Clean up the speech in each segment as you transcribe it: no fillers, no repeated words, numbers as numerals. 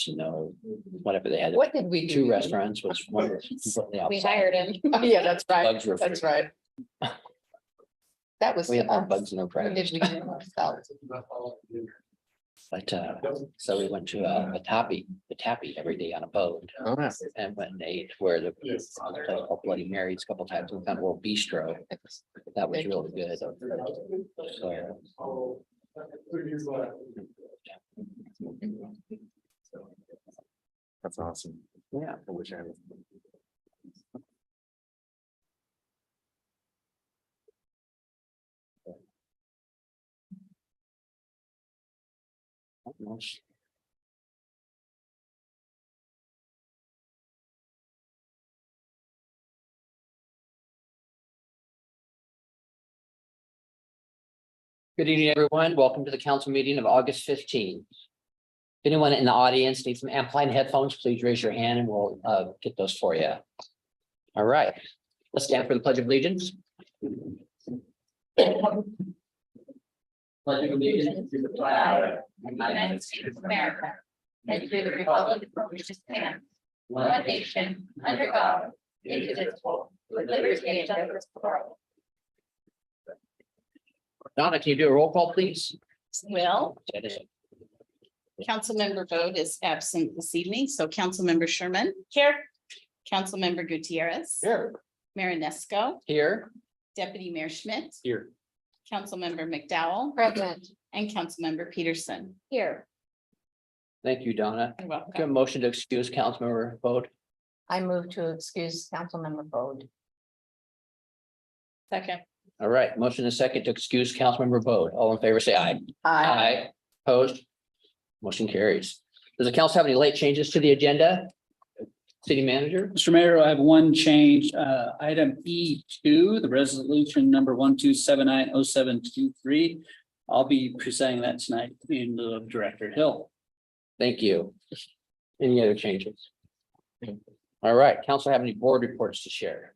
know, whatever they had. What did we do? Two restaurants was one was completely We outside. hired him. Oh, yeah, that's right. Bugs were That's free. right. That was. We had more bugs in our Or practice. did we do it ourselves? But so we went to a tappy every day on a boat. Oh, And went and ate where the place called Bloody Mary's a couple times. We found a little bistro. That was really good. So, That's awesome. yeah. I wish I had. Good evening, everyone. Welcome to the council meeting of August 15th. If anyone in the audience needs some amplified headphones, please raise your hand and we'll get those for you. All right, let's stand for the Pledge of Allegiance. Pledge of Allegiance to the flag of the United States of America, and to the republic for which it stands, one nation, under God, indivisible, with liberty and justice for all. Donna, can you do a roll call, please? Well, Councilmember Bode is absent this evening, so Councilmember Sherman. Here. Councilmember Gutierrez. Here. Marinesco, Here. Deputy Mayor Schmidt, Here. Councilmember McDowell, Present. and Councilmember Peterson. Here, Thank you, Donna. You're Give a welcome. motion to excuse Councilmember Bode. I move to excuse Councilmember Bode. Second. All right, motion and second to excuse Councilmember Bode. All in favor, say aye. Opposed? Motion carries. Does the council have any late changes to the agenda? City manager? Mr. Mayor, I have one change, item E2, the resolution number 127907223. I'll be presenting that tonight in lieu of Director Hill. Thank you. Any other changes? All right, council have any board reports to share?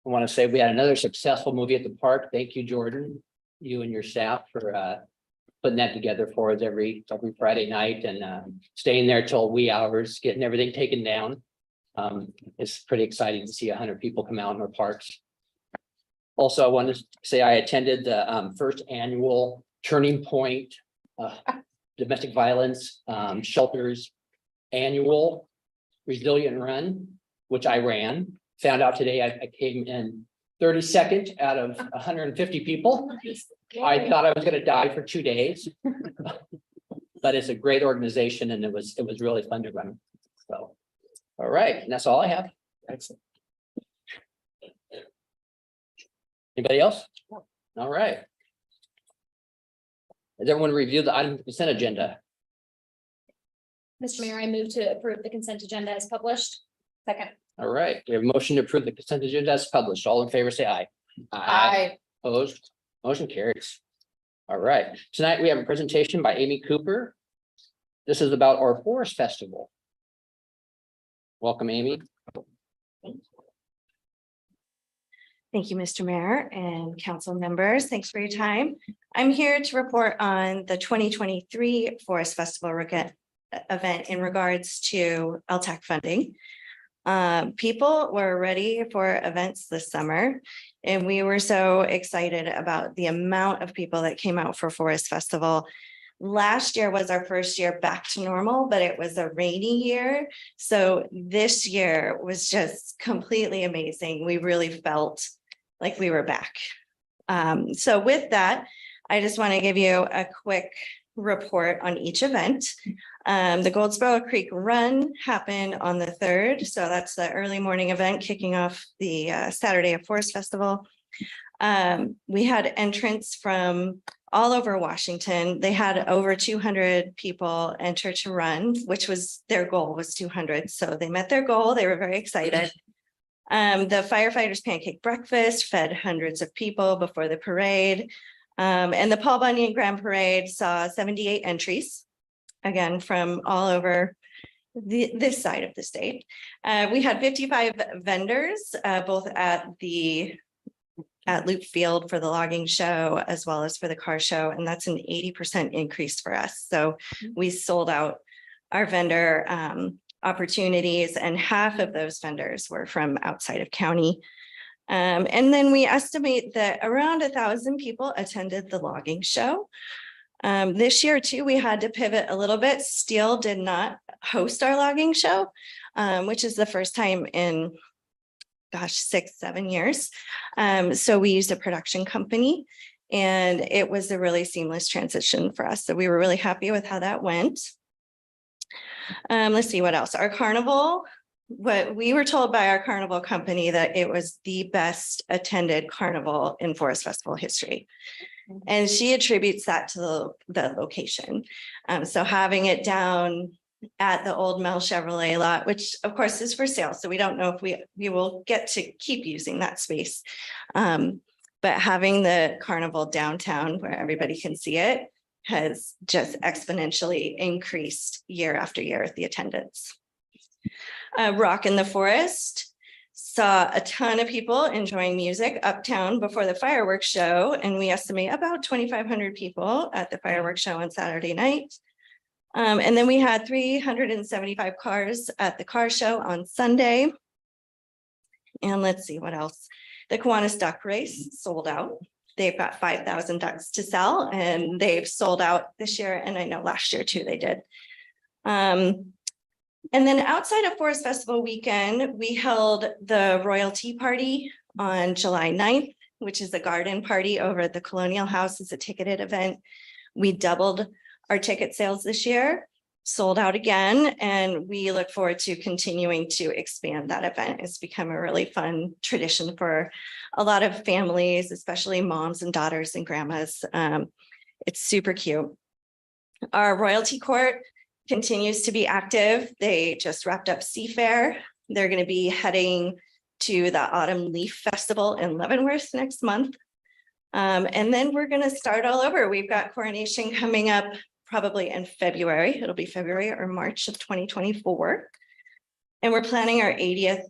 I want to say we had another successful movie at the park. Thank you, Jordan. You and your staff for putting that together for us every Friday night and staying there till wee hours, getting everything taken down. It's pretty exciting to see 100 people come out in our parks. Also, I want to say I attended the first annual Turning Point Domestic Violence Shelters Annual Resilient Run, which I ran. Found out today I came in 32nd out of 150 people. I thought I was going to die for 2 days. But it's a great organization and it was really fun to run. So, all right, and that's all I have. Excellent. Anybody else? All right. Has everyone reviewed the item consent agenda? Mr. Mayor, I move to approve the consent agenda as published. Second. All right, we have a motion to approve the consent agenda as published. All in favor, say aye. Opposed, motion carries. All right, tonight we have a presentation by Amy Cooper. This is about our Forest Festival. Welcome, Amy. Thank you, Mr. Mayor and council members. Thanks for your time. I'm here to report on the 2023 Forest Festival event in regards to LTAC funding. People were ready for events this summer, and we were so excited about the amount of people that came out for Forest Festival. Last year was our first year back to normal, but it was a rainy year. So this year was just completely amazing. We really felt like we were back. So with that, I just want to give you a quick report on each event. The Goldsboro Creek Run happened on the 3rd. So that's the early morning event kicking off the Saturday of Forest Festival. We had entrants from all over Washington. They had over 200 people enter to run, which was their goal was 200. So they met their goal. They were very excited. The firefighters pancake breakfast fed hundreds of people before the parade. And the Paul Bunyan Grand Parade saw 78 entries, again, from all over this side of the state. We had 55 vendors, both at Loop Field for the logging show, as well as for the car show. And that's an 80% increase for us. So we sold out our vendor opportunities, and half of those vendors were from outside of county. And then we estimate that around 1,000 people attended the logging show. This year too, we had to pivot a little bit. Steele did not host our logging show, which is the first time in, gosh, 6-7 years. So we used a production company, and it was a really seamless transition for us. So we were really happy with how that went. Let's see what else. Our carnival, what we were told by our carnival company that it was the best attended carnival in Forest Festival history. And she attributes that to the location. So having it down at the old Mel Chevrolet lot, which of course is for sale. So we don't know if we will get to keep using that space. But having the carnival downtown where everybody can see it has just exponentially increased year after year the attendance. Rock in the Forest saw a ton of people enjoying music uptown before the fireworks show, and we estimate about 2,500 people at the fireworks show on Saturday night. And then we had 375 cars at the car show on Sunday. And let's see what else. The Kiwanis Duck Race sold out. They've got 5,000 ducks to sell, and they've sold out this year. And I know last year too, they did. And then outside of Forest Festival weekend, we held the Royalty Party on July 9th, which is a garden party over at the Colonial House. It's a ticketed event. We doubled our ticket sales this year, sold out again, and we look forward to continuing to expand that event. It's become a really fun tradition for a lot of families, especially moms and daughters and grandmas. It's super cute. Our Royalty Court continues to be active. They just wrapped up Seafair. They're going to be heading to the Autumn Leaf Festival in Leavenworth next month. And then we're going to start all over. We've got coronation coming up probably in February. It'll be February or March of 2024. And we're planning our 80th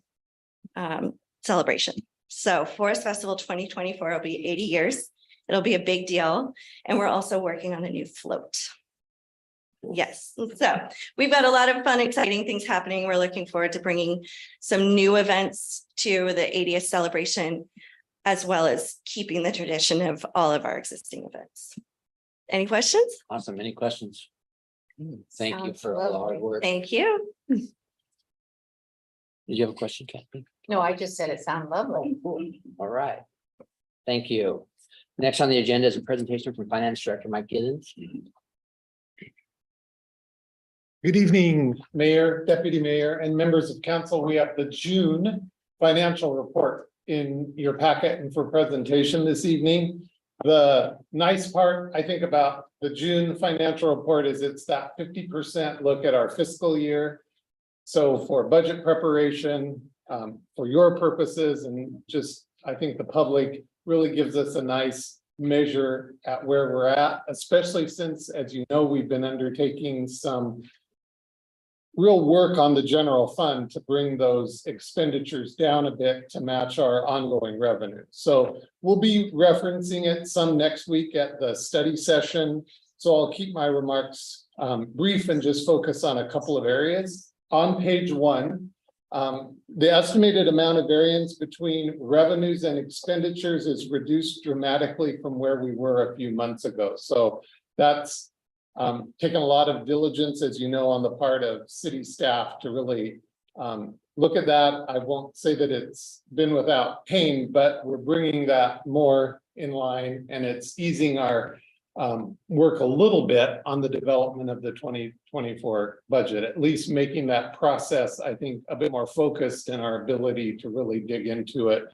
celebration. So Forest Festival 2024 will be 80 years. It'll be a big deal. And we're also working on a new float. Yes, so we've got a lot of fun, exciting things happening. We're looking forward to bringing some new events to the 80th celebration, as well as keeping the tradition of all of our existing events. Any questions? Awesome. Any questions? Thank you Sounds for all the hard lovely. work. Thank you. Did you have a question, Kathy? No, I just said it sounded lovely. All right. Thank you. Next on the agenda is a presentation from Finance Director Mike Giddens. Good evening, Mayor, Deputy Mayor, and members of council. We have the June financial report in your packet and for presentation this evening. The nice part, I think, about the June financial report is it's that 50% look at our fiscal year. So for budget preparation, for your purposes, and just, I think the public really gives us a nice measure at where we're at, especially since, as you know, we've been undertaking some real work on the general fund to bring those expenditures down a bit to match our ongoing revenue. So we'll be referencing it some next week at the study session. So I'll keep my remarks brief and just focus on a couple of areas. On page 1, the estimated amount of variance between revenues and expenditures is reduced dramatically from where we were a few months ago. So that's taken a lot of diligence, as you know, on the part of city staff to really look at that. I won't say that it's been without pain, but we're bringing that more in line, and it's easing our work a little bit on the development of the 2024 budget, at least making that process, I think, a bit more focused in our ability to really dig into it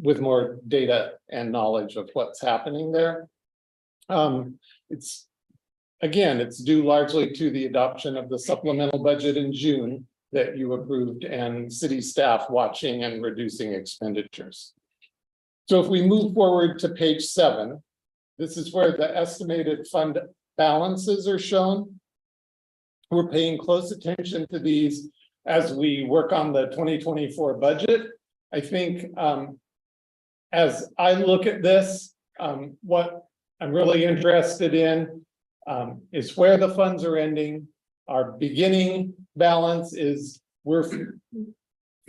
with more data and knowledge of what's happening there. It's due largely to the adoption of the supplemental budget in June that you approved, and city staff watching and reducing expenditures. So if we move forward to page 7, this is where the estimated fund balances are shown. We're paying close attention to these as we work on the 2024 budget. I think as I look at this, what I'm really interested in is where the funds are ending our beginning balance is, we're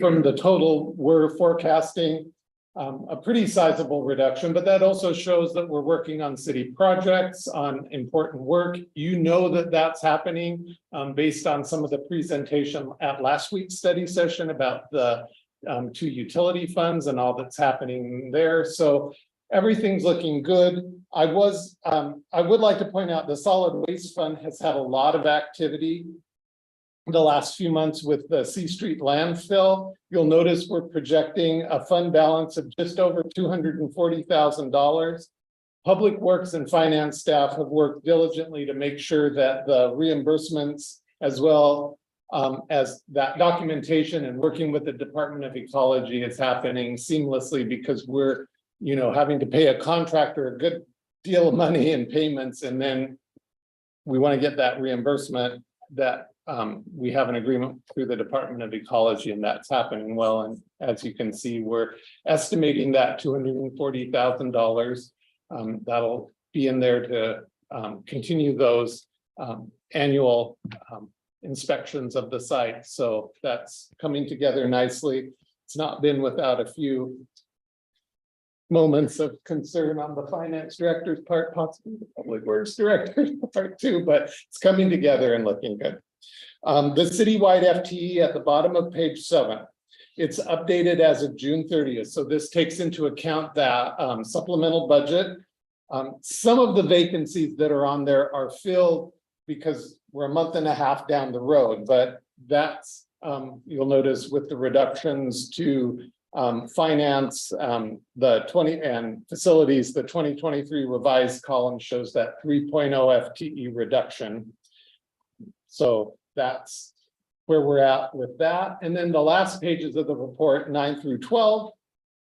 from the total, we're forecasting a pretty sizable reduction, but that also shows that we're working on city projects, on important work. You know that that's happening based on some of the presentation at last week's study session about the two utility funds and all that's happening there. So everything's looking good. I would like to point out the solid waste fund has had a lot of activity the last few months with the C Street landfill. You'll notice we're projecting a fund balance of just over $240,000. Public Works and Finance staff have worked diligently to make sure that the reimbursements, as well as that documentation and working with the Department of Ecology, is happening seamlessly, because we're, having to pay a contractor a good deal of money in payments, and then we want to get that reimbursement that we have an agreement through the Department of Ecology, and that's happening well. And as you can see, we're estimating that $240,000. That'll be in there to continue those annual inspections of the site. So that's coming together nicely. It's not been without a few moments of concern on the finance director's part, possibly the public works director's part too, but it's coming together and looking good. The citywide FTE at the bottom of page 7, it's updated as of June 30th. So this takes into account that supplemental budget. Some of the vacancies that are on there are filled because we're a month and a half down the road, but that's, you'll notice with the reductions to finance, the 20 and facilities, the 2023 revised column shows that 3.0 FTE reduction. So that's where we're at with that. And then the last pages of the report, 9 through 12,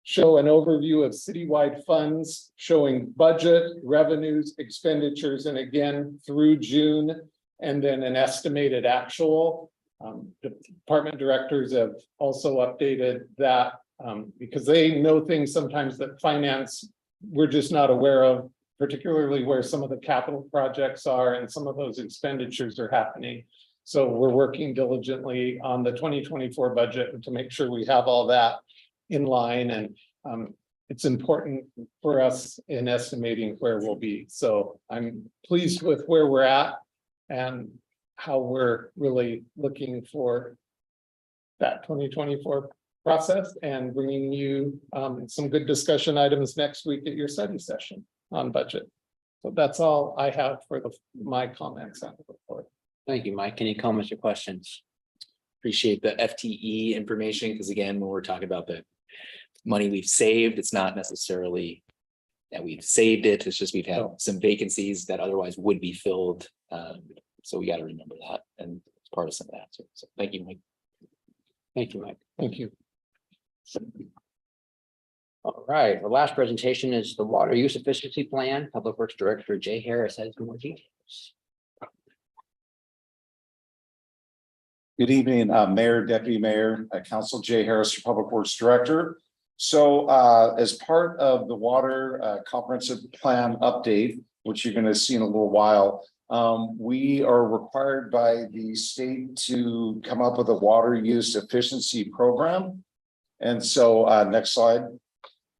show an overview of citywide funds, showing budget, revenues, expenditures, and again, through June, and then an estimated actual. Department directors have also updated that because they know things sometimes that finance, we're just not aware of, particularly where some of the capital projects are and some of those expenditures are happening. So we're working diligently on the 2024 budget to make sure we have all that in line, and it's important for us in estimating where we'll be. So I'm pleased with where we're at and how we're really looking for that 2024 process, and bringing you some good discussion items next week at your study session on budget. So that's all I have for my comments on the report. Thank you, Mike. Any comments or questions? Appreciate the FTE information, because again, when we're talking about the money we've saved, it's not necessarily that we've saved it. It's just we've had some vacancies that otherwise would be filled. So we got to remember that, and it's part of some of that. So thank you, Mike. Thank you, Mike. Thank you. All right, the last presentation is the water use efficiency plan. Public Works Director Jay Harris has more details. Good evening, Mayor, Deputy Mayor, Council. Jay Harris, your Public Works Director. So as part of the water comprehensive plan update, which you're going to see in a little while, we are required by the state to come up with a water use efficiency program. And so next slide.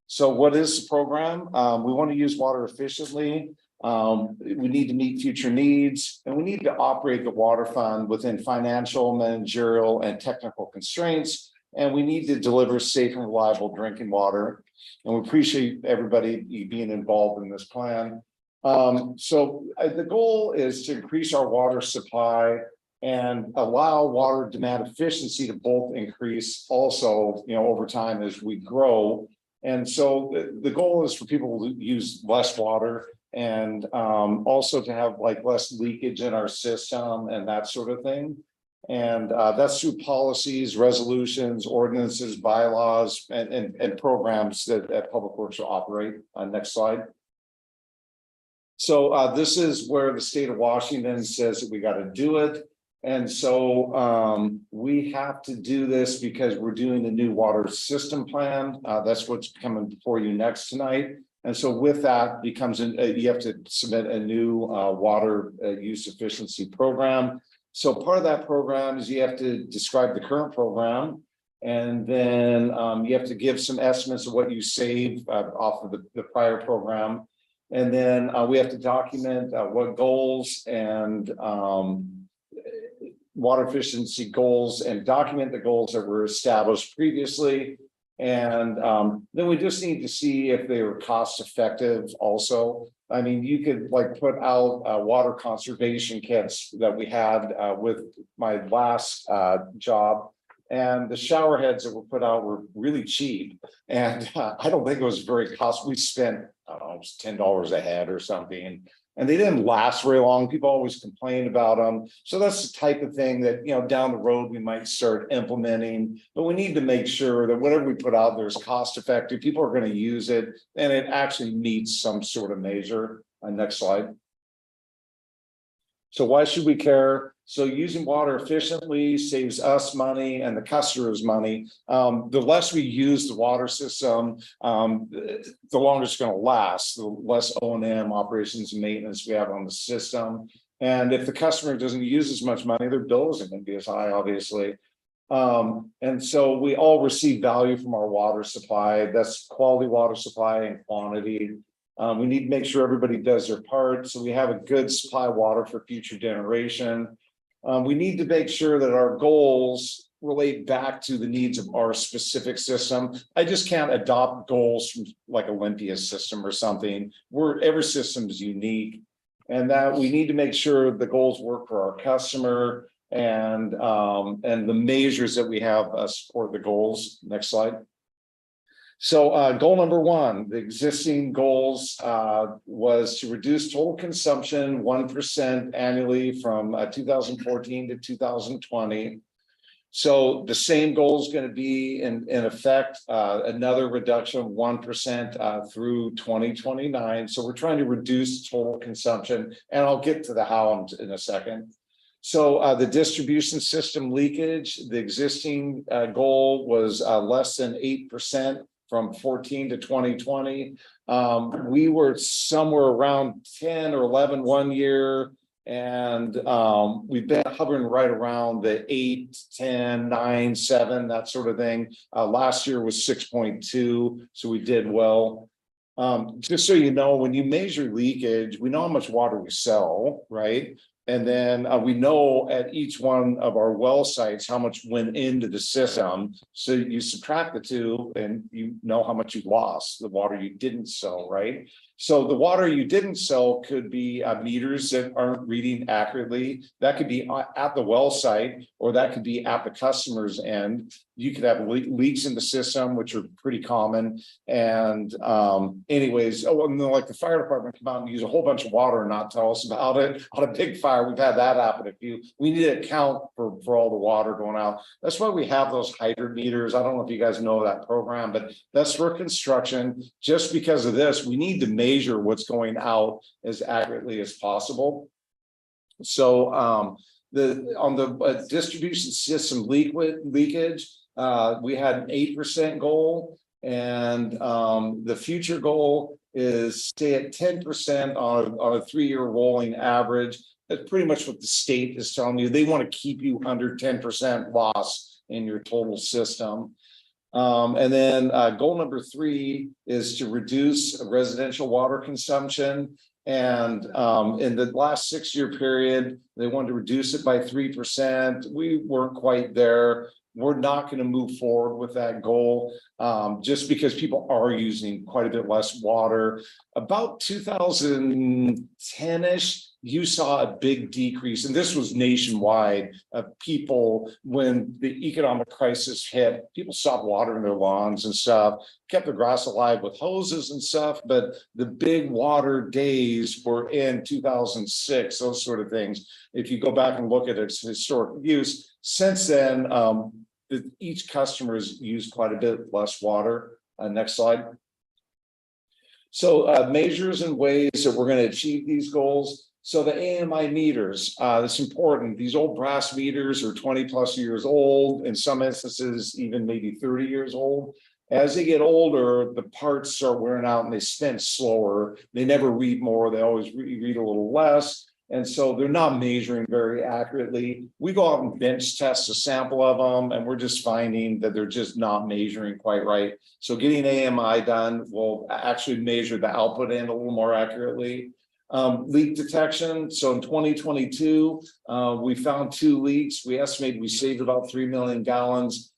So what is the program? We want to use water efficiently. We need to meet future needs, and we need to operate the water fund within financial, managerial, and technical constraints. And we need to deliver safe and reliable drinking water. And we appreciate everybody being involved in this plan. So the goal is to increase our water supply and allow water demand efficiency to both increase also, over time as we grow. And so the goal is for people to use less water, and also to have less leakage in our system and that sort of thing. And that's through policies, resolutions, ordinances, bylaws, and programs that Public Works will operate. Next slide. So this is where the state of Washington says that we got to do it. And so we have to do this because we're doing a new water system plan. That's what's coming before you next tonight. And so with that becomes, you have to submit a new water use efficiency program. So part of that program is you have to describe the current program. And then you have to give some estimates of what you save off of the prior program. And then we have to document what goals and water efficiency goals and document the goals that were established previously. And then we just need to see if they were cost effective also. I mean, you could like put out water conservation kits that we had with my last job. And the shower heads that were put out were really cheap. And I don't think it was very costly. We spent, I don't know, it was $10 a head or something. And they didn't last very long. People always complain about them. So that's the type of thing that, you know, down the road we might start implementing. But we need to make sure that whatever we put out there is cost effective. People are going to use it and it actually meets some sort of measure. Next slide. So why should we care? So using water efficiently saves us money and the customers money. The less we use the water system, the longer it's going to last, the less O&M operations and maintenance we have on the system. And if the customer doesn't use as much money, their bill isn't going to be as high, obviously. And so we all receive value from our water supply. That's quality water supply and quantity. We need to make sure everybody does their part so we have a good supply of water for future generation. We need to make sure that our goals relate back to the needs of our specific system. I just can't adopt goals from like Olympia's system or something. Every system is unique, and that we need to make sure the goals work for our customer and the measures that we have support the goals. Next slide. So goal number one, the existing goals was to reduce total consumption 1% annually from 2014 to 2020. So the same goal is going to be in effect, another reduction of 1% through 2029. So we're trying to reduce total consumption, and I'll get to the how in a second. So the distribution system leakage, the existing goal was less than 8%. From 14 to 2020, we were somewhere around 10 or 11 one year, and we've been hovering right around the 8, 10, 9, 7, that sort of thing. Last year was 6.2, so we did well. Just so you know, when you measure leakage, we know how much water we sell, right? And then we know at each one of our well sites how much went into the system. So you subtract the two and you know how much you lost, the water you didn't sell, right? So the water you didn't sell could be meters that aren't reading accurately. That could be at the well site, or that could be at the customer's end. You could have leaks in the system, which are pretty common. And anyways, and then like the fire department come out and use a whole bunch of water and not tell us about it on a big fire. We've had that happen a few. We need to account for all the water going out. That's why we have those hydrant meters. I don't know if you guys know that program, but that's for construction. Just because of this, we need to measure what's going out as accurately as possible. So on the distribution system leakage, we had an 8% goal, and the future goal is stay at 10% on a 3-year rolling average. That's pretty much what the state is telling you. They want to keep you under 10% loss in your total system. And then goal number 3 is to reduce residential water consumption. And in the last 6-year period, they wanted to reduce it by 3%. We weren't quite there. We're not going to move forward with that goal just because people are using quite a bit less water. About 2010-ish, you saw a big decrease, and this was nationwide, of people when the economic crisis hit. People stopped watering their lawns and stuff, kept their grass alive with hoses and stuff, but the big water days were in 2006, those sort of things. If you go back and look at its historic use, since then, each customer has used quite a bit less water. Next slide. So measures and ways that we're going to achieve these goals. So the AMI meters, it's important. These old brass meters are 20 plus years old, in some instances, even maybe 30 years old. As they get older, the parts start wearing out and they spin slower. They never read more, they always read a little less. And so they're not measuring very accurately. We go out and bench test a sample of them and we're just finding that they're just not measuring quite right. So getting AMI done will actually measure the output end a little more accurately. Leak detection. So in 2022, we found 2 leaks. We estimated we saved about 3 million gallons.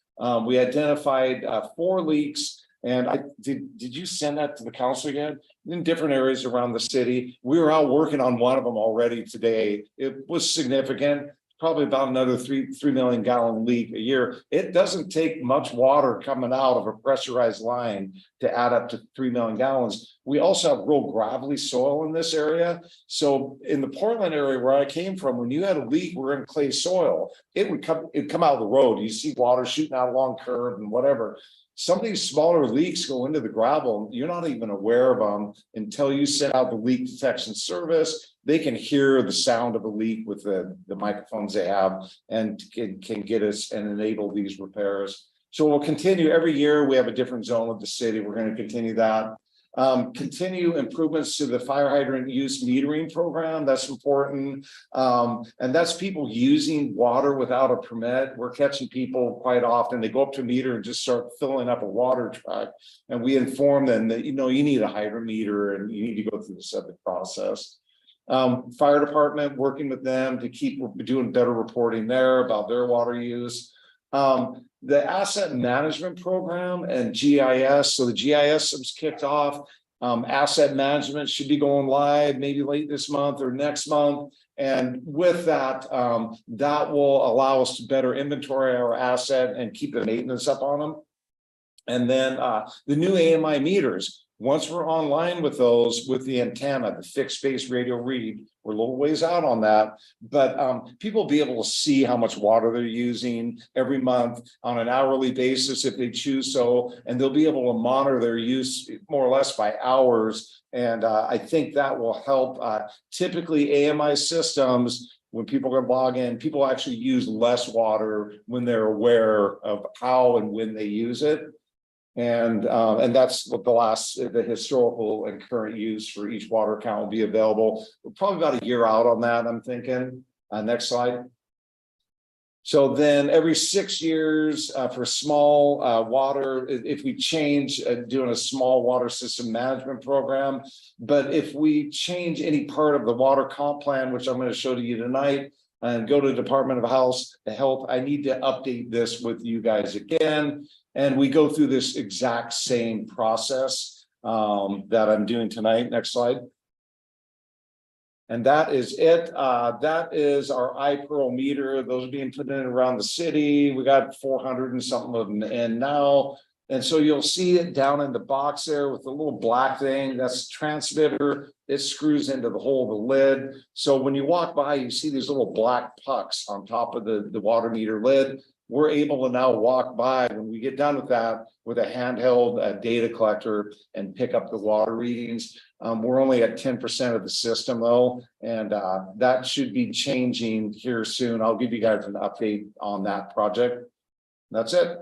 We identified 4 leaks. And did you send that to the council yet? In different areas around the city. We were out working on one of them already today. It was significant, probably about another 3 million gallon leak a year. It doesn't take much water coming out of a pressurized line to add up to 3 million gallons. We also have real gravelly soil in this area. So in the Portland area where I came from, when you had a leak, we're in clay soil, it'd come out of the road. You see water shooting out along curb and whatever. Some of these smaller leaks go into the gravel. You're not even aware of them until you send out the leak detection service. They can hear the sound of a leak with the microphones they have and can get us and enable these repairs. So we'll continue every year. We have a different zone of the city. We're going to continue that. Continue improvements to the fire hydrant use metering program. That's important. And that's people using water without a permit. We're catching people quite often. They go up to a meter and just start filling up a water truck. And we inform them that, you need a hydrant meter and you need to go through the septic process. Fire department, working with them to keep doing better reporting there about their water use. The asset management program and GIS. So the GIS was kicked off. Asset management should be going live maybe late this month or next month. And with that, that will allow us to better inventory our asset and keep the maintenance up on them. And then the new AMI meters. Once we're online with those, with the antenna, the fixed base radio read, we're a little ways out on that, but people will be able to see how much water they're using every month on an hourly basis if they choose so, and they'll be able to monitor their use more or less by hours. And I think that will help. Typically AMI systems, when people are log in, people actually use less water when they're aware of how and when they use it. And that's what the historical and current use for each water account will be available. We're probably about a year out on that, I'm thinking. Next slide. So then every 6 years for small water, if we change doing a small water system management program, but if we change any part of the water comp plan, which I'm going to show to you tonight, and go to the Department of Health, I need to update this with you guys again. And we go through this exact same process that I'm doing tonight. Next slide. And that is it. That is our iPearl meter. Those are being put in around the city. We got 400 and something of them in now. And so you'll see it down in the box there with the little black thing. That's transmitter. It screws into the hole of the lid. So when you walk by, you see these little black pucks on top of the water meter lid. We're able to now walk by when we get done with that with a handheld data collector and pick up the water readings. We're only at 10% of the system though, and that should be changing here soon. I'll give you guys an update on that project. That's it.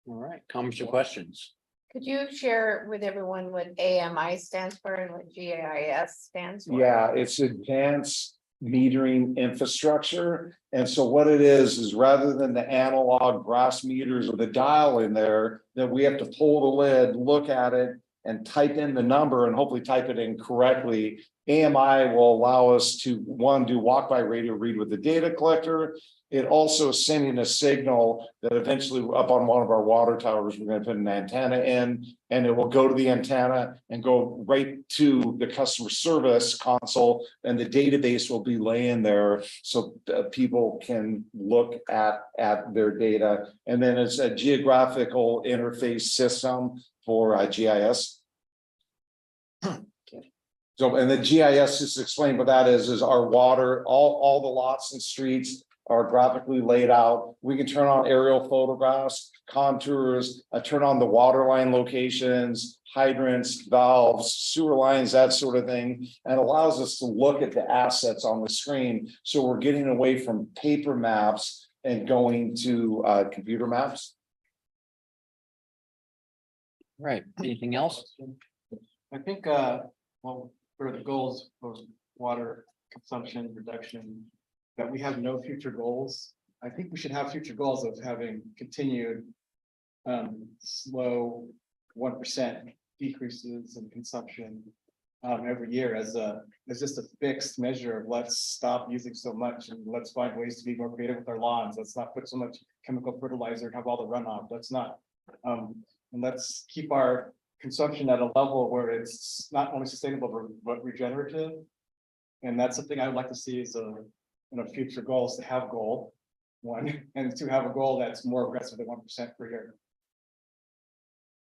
All right, comments or questions? Could you share with everyone what AMI stands for and what GIS stands for? Yeah, it's advanced metering infrastructure. And so what it is rather than the analog brass meters with a dial in there, that we have to pull the lid, look at it, and type in the number and hopefully type it in correctly. AMI will allow us to, one, do walk-by radio read with the data collector. It also is sending a signal that eventually up on one of our water towers, we're going to put an antenna in, and it will go to the antenna and go right to the customer service console, and the database will be laying there so people can look at their data. And then it's a geographical interface system for GIS. So, and the GIS, just to explain what that is our water, all the lots and streets are graphically laid out. We can turn on aerial photographs, contours, turn on the water line locations, hydrants, valves, sewer lines, that sort of thing, and allows us to look at the assets on the screen. So we're getting away from paper maps and going to computer maps. Right, anything else? I think, well, for the goals for water consumption reduction, that we have no future goals. I think we should have future goals of having continued slow 1% decreases in consumption every year as just a fixed measure of let's stop using so much and let's find ways to be more creative with our lawns. Let's not put so much chemical fertilizer and have all the runoff. Let's not. And let's keep our consumption at a level where it's not only sustainable but regenerative. And that's something I would like to see as future goals, to have goal one, and to have a goal that's more aggressive than 1% per year.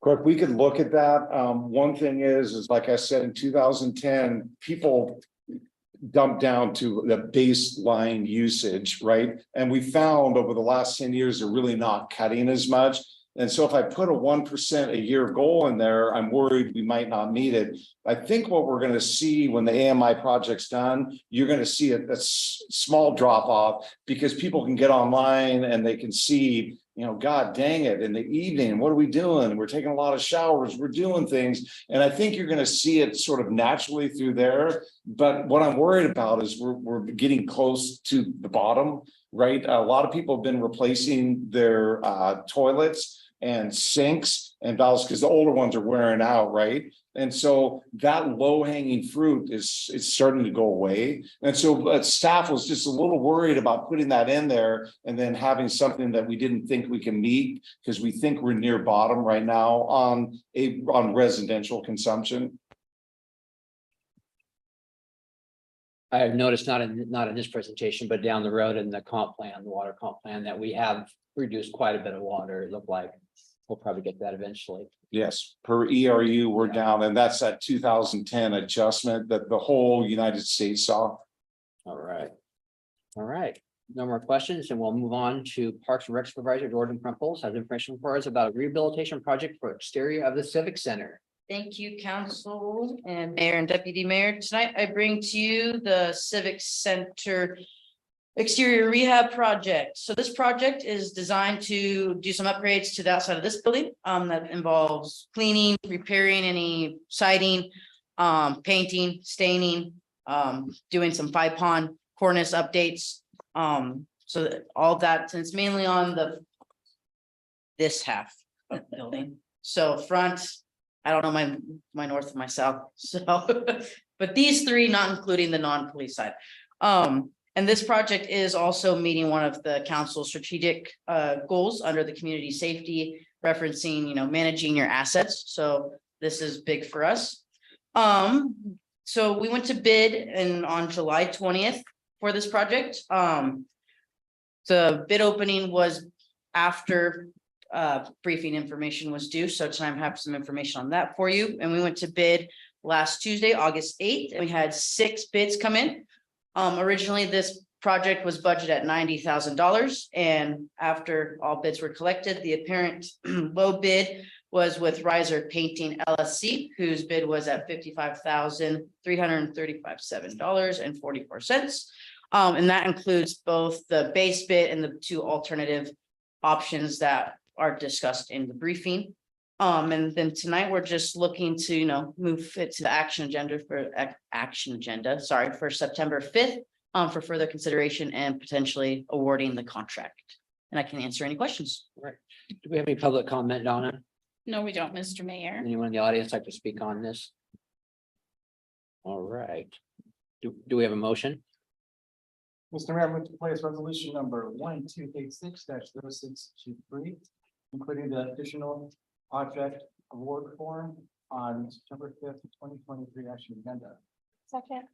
Correct, we could look at that. One thing is like I said, in 2010, people dumped down to the baseline usage, right? And we found over the last 10 years, they're really not cutting as much. And so if I put a 1% a year goal in there, I'm worried we might not meet it. I think what we're going to see when the AMI project's done, you're going to see a small drop off because people can get online and they can see, God dang it, in the evening, what are we doing? We're taking a lot of showers, we're doing things. And I think you're going to see it sort of naturally through there. But what I'm worried about is we're getting close to the bottom, right? A lot of people have been replacing their toilets and sinks and valves because the older ones are wearing out, right? And so that low hanging fruit is starting to go away. And so staff was just a little worried about putting that in there and then having something that we didn't think we can meet because we think we're near bottom right now on residential consumption. I have noticed not in this presentation, but down the road in the comp plan, the water comp plan, that we have reduced quite a bit of water. It looked like we'll probably get that eventually. Yes, per ERU, we're down, and that's that 2010 adjustment that the whole United States saw. All right. All right. No more questions, and we'll move on to Parks and Rec Supervisor Jordan Crumples has information for us about a rehabilitation project for exterior of the Civic Center. Thank you, council and mayor and deputy mayor. Tonight I bring to you the Civic Center exterior rehab project. So this project is designed to do some upgrades to the outside of this building that involves cleaning, repairing any siding, painting, staining, doing some 5-pond cornice updates. So that all that, since mainly on this half of the building. So front, I don't know my north and my south, so but these three, not including the non-police side. And this project is also meeting one of the council's strategic goals under the community safety, referencing, managing your assets. So this is big for us. So we went to bid on July 20th for this project. The bid opening was after briefing information was due. So tonight I have some information on that for you. And we went to bid last Tuesday, August 8th, and we had 6 bids come in. Originally, this project was budgeted at $90,000, and after all bids were collected, the apparent low bid was with Riser Painting LLC, whose bid was at $55,337.44. And that includes both the base bid and the 2 alternative options that are discussed in the briefing. And then tonight we're just looking to, move it to the action agenda for September 5th, for further consideration and potentially awarding the contract. And I can answer any questions. Right. Do we have any public comment, Donna? No, we don't, Mr. Mayor. Anyone in the audience like to speak on this? All right. Do we have a motion? Mr. Mayor, I move to place resolution number 1286-0623, including the additional project award form on September 5th, 2023 action agenda. Second.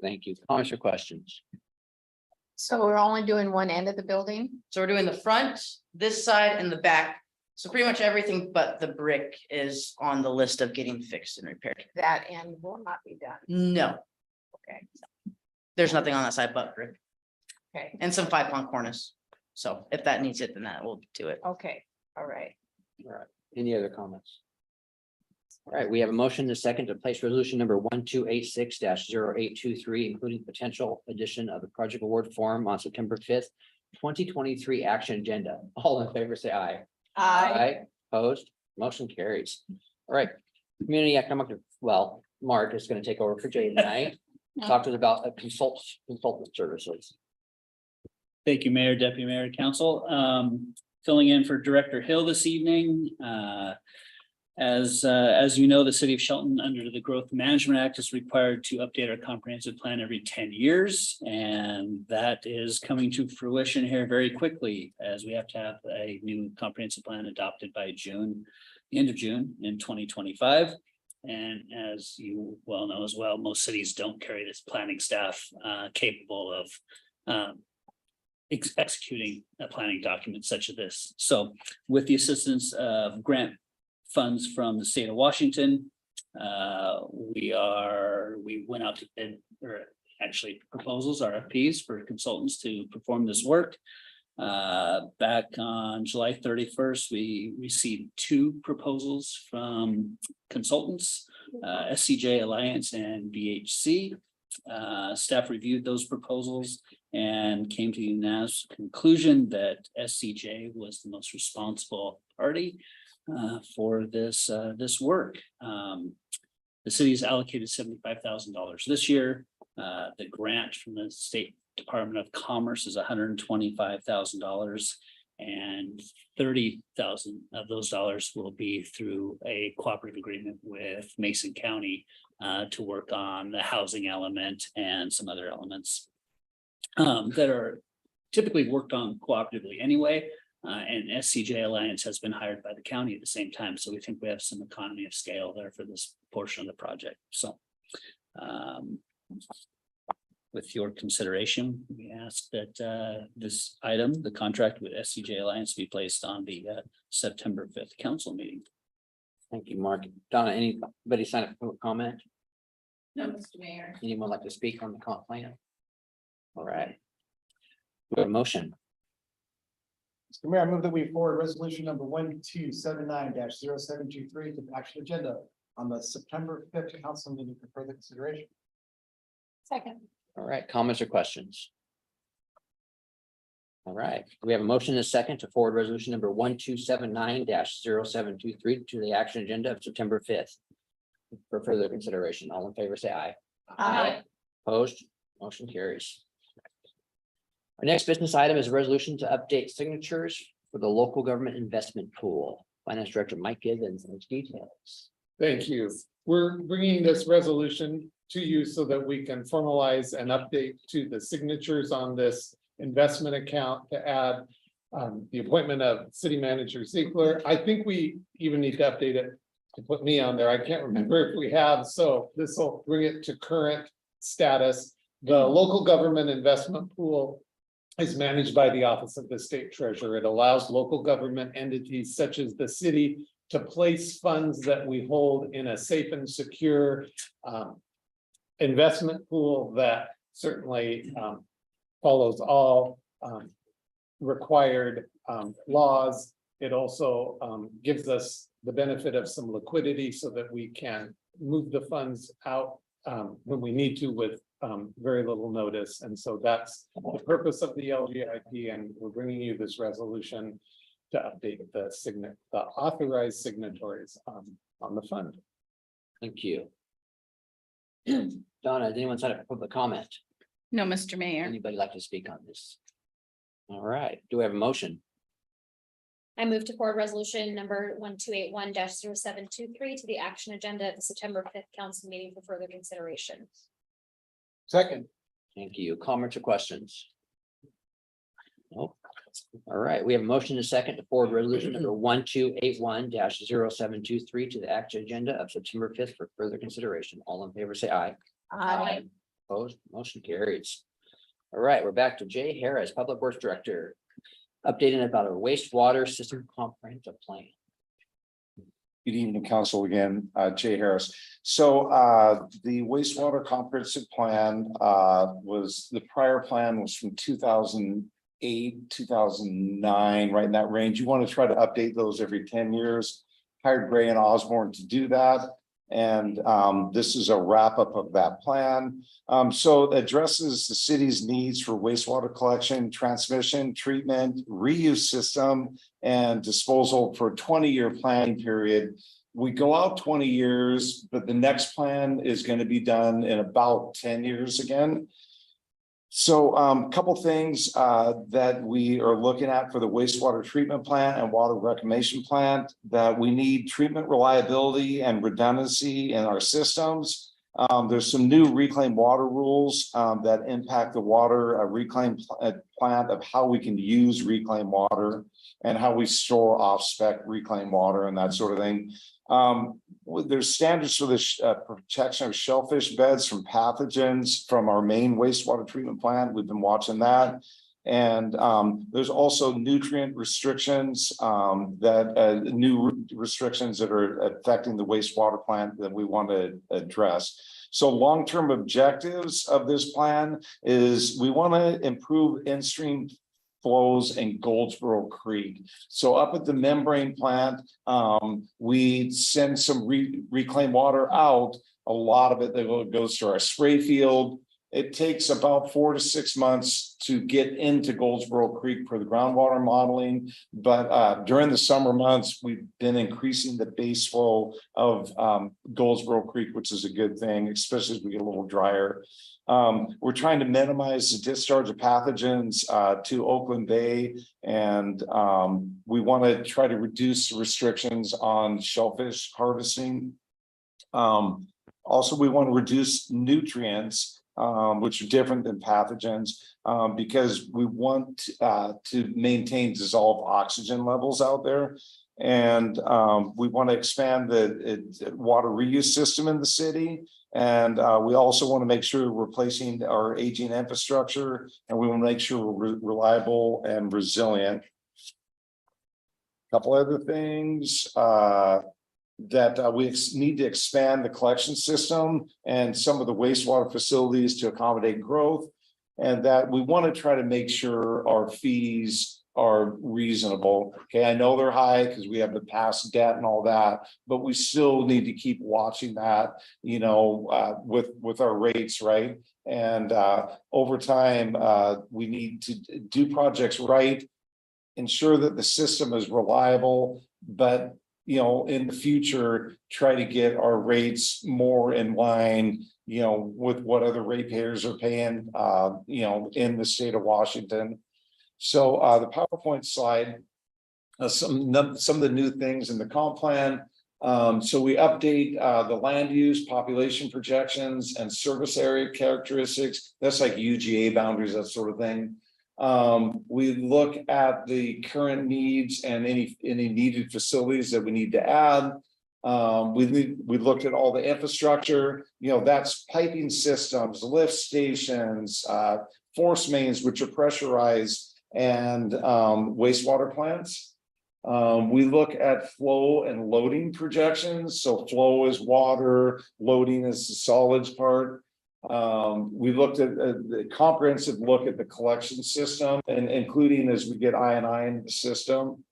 Thank you. Comments or questions? So we're only doing one end of the building? So we're doing the front, this side and the back. So pretty much everything but the brick is on the list of getting fixed and repaired. That end will not be done. No, Okay, there's nothing on that side but brick okay, and some 5-pond cornice. So if that needs it, then that will do it. okay, all right. All right. Any other comments? All right, we have a motion and a second to place resolution number 1286-0823, including potential addition of the project award form on September 5th, 2023 action agenda. All in favor, say aye. Aye. Opposed, motion carries. All right, community economic, well, Mark is going to take over for Jay tonight. talk to us about consultant services. Thank you, Mayor, Deputy Mayor, Council. Filling in for Director Hill this evening. As you know, the city of Shelton, under the Growth Management Act, is required to update our comprehensive plan every 10 years. And that is coming to fruition here very quickly, as we have to have a new comprehensive plan adopted by June, the end of June in 2025. And as you well know as well, most cities don't carry this planning staff capable of executing a planning document such as this. So with the assistance of grant funds from the state of Washington, we went out to bid, or actually proposals, RFPs for consultants to perform this work. Back on July 31st, we received 2 proposals from consultants, SCJ Alliance and BHC. Staff reviewed those proposals and came to the unanimous conclusion that SCJ was the most responsible party for this work. The city's allocated $75,000 this year. The grant from the State Department of Commerce is $125,000, and $30,000 of those dollars will be through a cooperative agreement with Mason County to work on the housing element and some other elements that are typically worked on cooperatively anyway. And SCJ Alliance has been hired by the county at the same time. So we think we have some economy of scale there for this portion of the project. So with your consideration, we ask that this item, the contract with SCJ Alliance, be placed on the September 5th council meeting. Thank you, Mark. Donna, anybody sign up for a comment? No, Mr. Mayor. Anyone like to speak on the comp plan? All right. We have a motion. Mr. Mayor, I move that we forward resolution number 1279-0723 to the action agenda on the September 5th council meeting for further consideration. Second. All right, comments or questions? All right, we have a motion and a second to forward resolution number 1279-0723 to the action agenda of September 5th. For further consideration. All in favor, say aye. Aye. Opposed, motion carries. Our next business item is a resolution to update signatures for the local government investment pool. Finance Director Mike Gibbons and details. Thank you. We're bringing this resolution to you so that we can formalize an update to the signatures on this investment account to add the appointment of city manager Ziegler. I think we even need to update it to put me on there. I can't remember if we have, so this will bring it to current status. The local government investment pool is managed by the Office of the State Treasurer. It allows local government entities such as the city to place funds that we hold in a safe and secure investment pool that certainly follows all required laws. It also gives us the benefit of some liquidity so that we can move the funds out when we need to with very little notice. And so that's the purpose of the LGIP, and we're bringing you this resolution to update the authorized signatories on the fund. Thank you. Donna, did anyone sign up for public comment? No, Mr. Mayor. Anybody like to speak on this? All right, do we have a motion? I move to forward resolution number 1281-0723 to the action agenda at the September 5th council meeting for further consideration. Second. Thank you. Comments or questions? Nope. All right, we have a motion and a second to forward resolution number 1281-0723 to the action agenda of September 5th for further consideration. All in favor, say aye. Aye. Opposed, motion carries. All right, we're back to Jay Harris, Public Works Director, updating about our wastewater system comprehensive plan. Good evening, council, again, Jay Harris. So the wastewater comprehensive plan the prior plan was from 2008, 2009, right in that range. You want to try to update those every 10 years. Hired Gray and Osborne to do that. And this is a wrap up of that plan. So it addresses the city's needs for wastewater collection, transmission, treatment, reuse system, and disposal for a 20-year planning period we go out 20 years, but the next plan is going to be done in about 10 years again. So a couple things that we are looking at for the wastewater treatment plant and water reclamation plant, that we need treatment reliability and redundancy in our systems. There's some new reclaimed water rules that impact the water reclaim plant of how we can use reclaimed water and how we store off-spec reclaimed water and that sort of thing. There's standards for the protection of shellfish beds from pathogens from our main wastewater treatment plant. We've been watching that. And there's also nutrient restrictions new restrictions that are affecting the wastewater plant that we want to address. So long-term objectives of this plan is we want to improve in-stream flows in Goldsboro Creek. So up at the membrane plant, we send some reclaimed water out. A lot of it that goes to our spray field. It takes about 4 to 6 months to get into Goldsboro Creek for the groundwater modeling. But during the summer months, we've been increasing the base flow of Goldsboro Creek, which is a good thing, especially as we get a little drier. We're trying to minimize the discharge of pathogens to Oakland Bay, and we want to try to reduce the restrictions on shellfish harvesting. Also, we want to reduce nutrients, which are different than pathogens, because we want to maintain dissolved oxygen levels out there. And we want to expand the water reuse system in the city. And we also want to make sure we're replacing our aging infrastructure, and we want to make sure we're reliable and resilient. Couple other things that we need to expand the collection system and some of the wastewater facilities to accommodate growth, and that we want to try to make sure our fees are reasonable. Okay, I know they're high because we have the past debt and all that, but we still need to keep watching that, you know, with our rates, right? And over time, we need to do projects right, ensure that the system is reliable, but you know, in the future, try to get our rates more in line, you know, with what other ratepayers are paying, you know, in the state of Washington. So the PowerPoint slide, some of the new things in the comp plan. So we update the land use, population projections, and service area characteristics. That's like UGA boundaries, that sort of thing. We look at the current needs and any needed facilities that we need to add. We looked at all the infrastructure, you know, that's piping systems, lift stations, force mains, which are pressurized, and wastewater plants. We look at flow and loading projections. So flow is water, loading is the solids part. We looked at the comprehensive look at the collection system, and including as we get I&I into the system.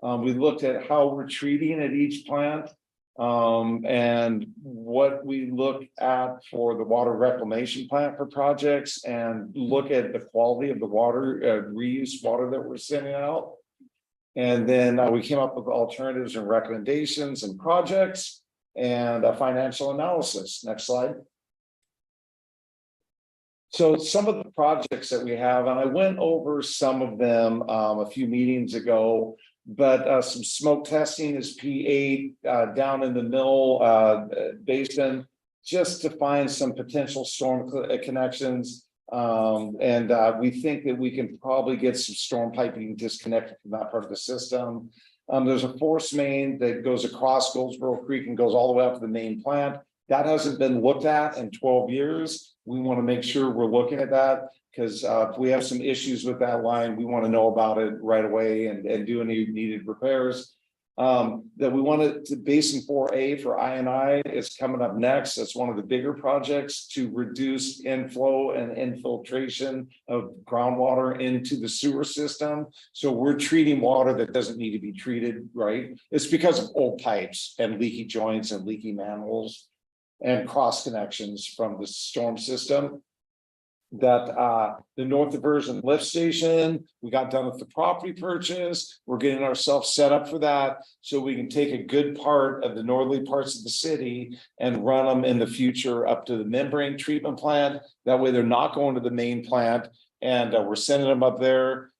We looked at how we're treating at each plant, and what we look at for the water reclamation plant for projects, and look at the quality of the water, reuse water that we're sending out. And then we came up with alternatives and recommendations and projects and a financial analysis. Next slide. So some of the projects that we have, and I went over some of them a few meetings ago, but some smoke testing is P8 down in the Mill Basin, just to find some potential storm connections. And we think that we can probably get some storm piping disconnected from that part of the system. There's a force main that goes across Goldsboro Creek and goes all the way up to the main plant. That hasn't been looked at in 12 years. We want to make sure we're looking at that, because if we have some issues with that line, we want to know about it right away and do any needed repairs. That we want to Basin 4A for I&I is coming up next. That's one of the bigger projects to reduce inflow and infiltration of groundwater into the sewer system. So we're treating water that doesn't need to be treated, right? It's because of old pipes and leaky joints and leaky manholes and cross connections from the storm system. That the North Diversion Lift Station, we got done with the property purchase. We're getting ourselves set up for that. So we can take a good part of the northerly parts of the city and run them in the future up to the membrane treatment plant. That way they're not going to the main plant, and we're sending them up there.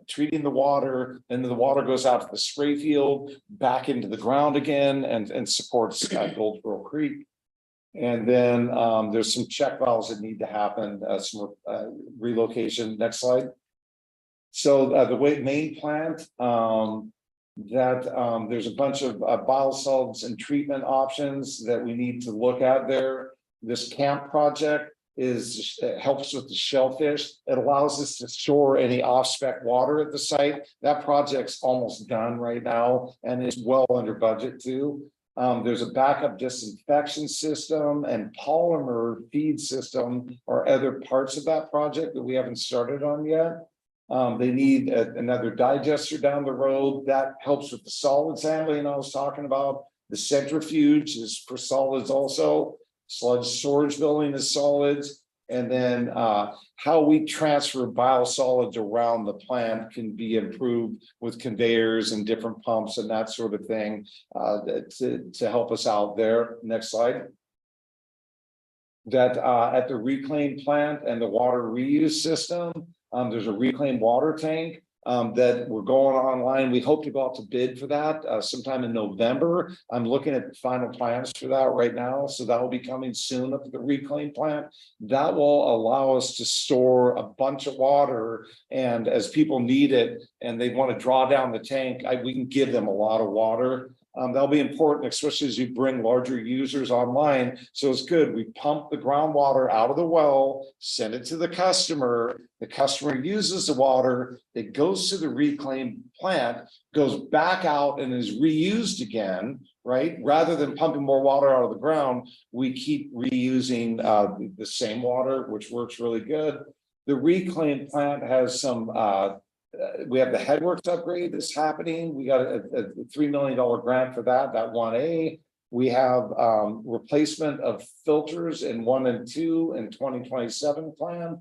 Treating the water, and then the water goes out to the spray field, back into the ground again, and supports Goldsboro Creek. And then there's some check valves that need to happen, some relocation. Next slide. So the way main plant, there's a bunch of biosolids and treatment options that we need to look at there. This camp project helps with the shellfish. It allows us to store any off-spec water at the site. That project's almost done right now and is well under budget too. There's a backup disinfection system and polymer feed system or other parts of that project that we haven't started on yet. They need another digester down the road that helps with the solids handling I was talking about. The centrifuge is for solids also. Sludge storage building is solids. And then how we transfer biosolids around the plant can be improved with conveyors and different pumps and that sort of thing to help us out there. Next slide. That at the reclaim plant and the water reuse system, there's a reclaimed water tank that we're going online. We hope to go out to bid for that sometime in November. I'm looking at the final plans for that right now. So that will be coming soon up at the reclaim plant. That will allow us to store a bunch of water. And as people need it and they want to draw down the tank, we can give them a lot of water. That'll be important, especially as you bring larger users online. So it's good. We pump the groundwater out of the well, send it to the customer. The customer uses the water. It goes to the reclaim plant, goes back out and is reused again, right? Rather than pumping more water out of the ground, we keep reusing the same water, which works really good. The reclaim plant has some we have the headworks upgrade that's happening. We got a $3 million grant for that 1A. We have replacement of filters in 1 and 2 in 2027 plan.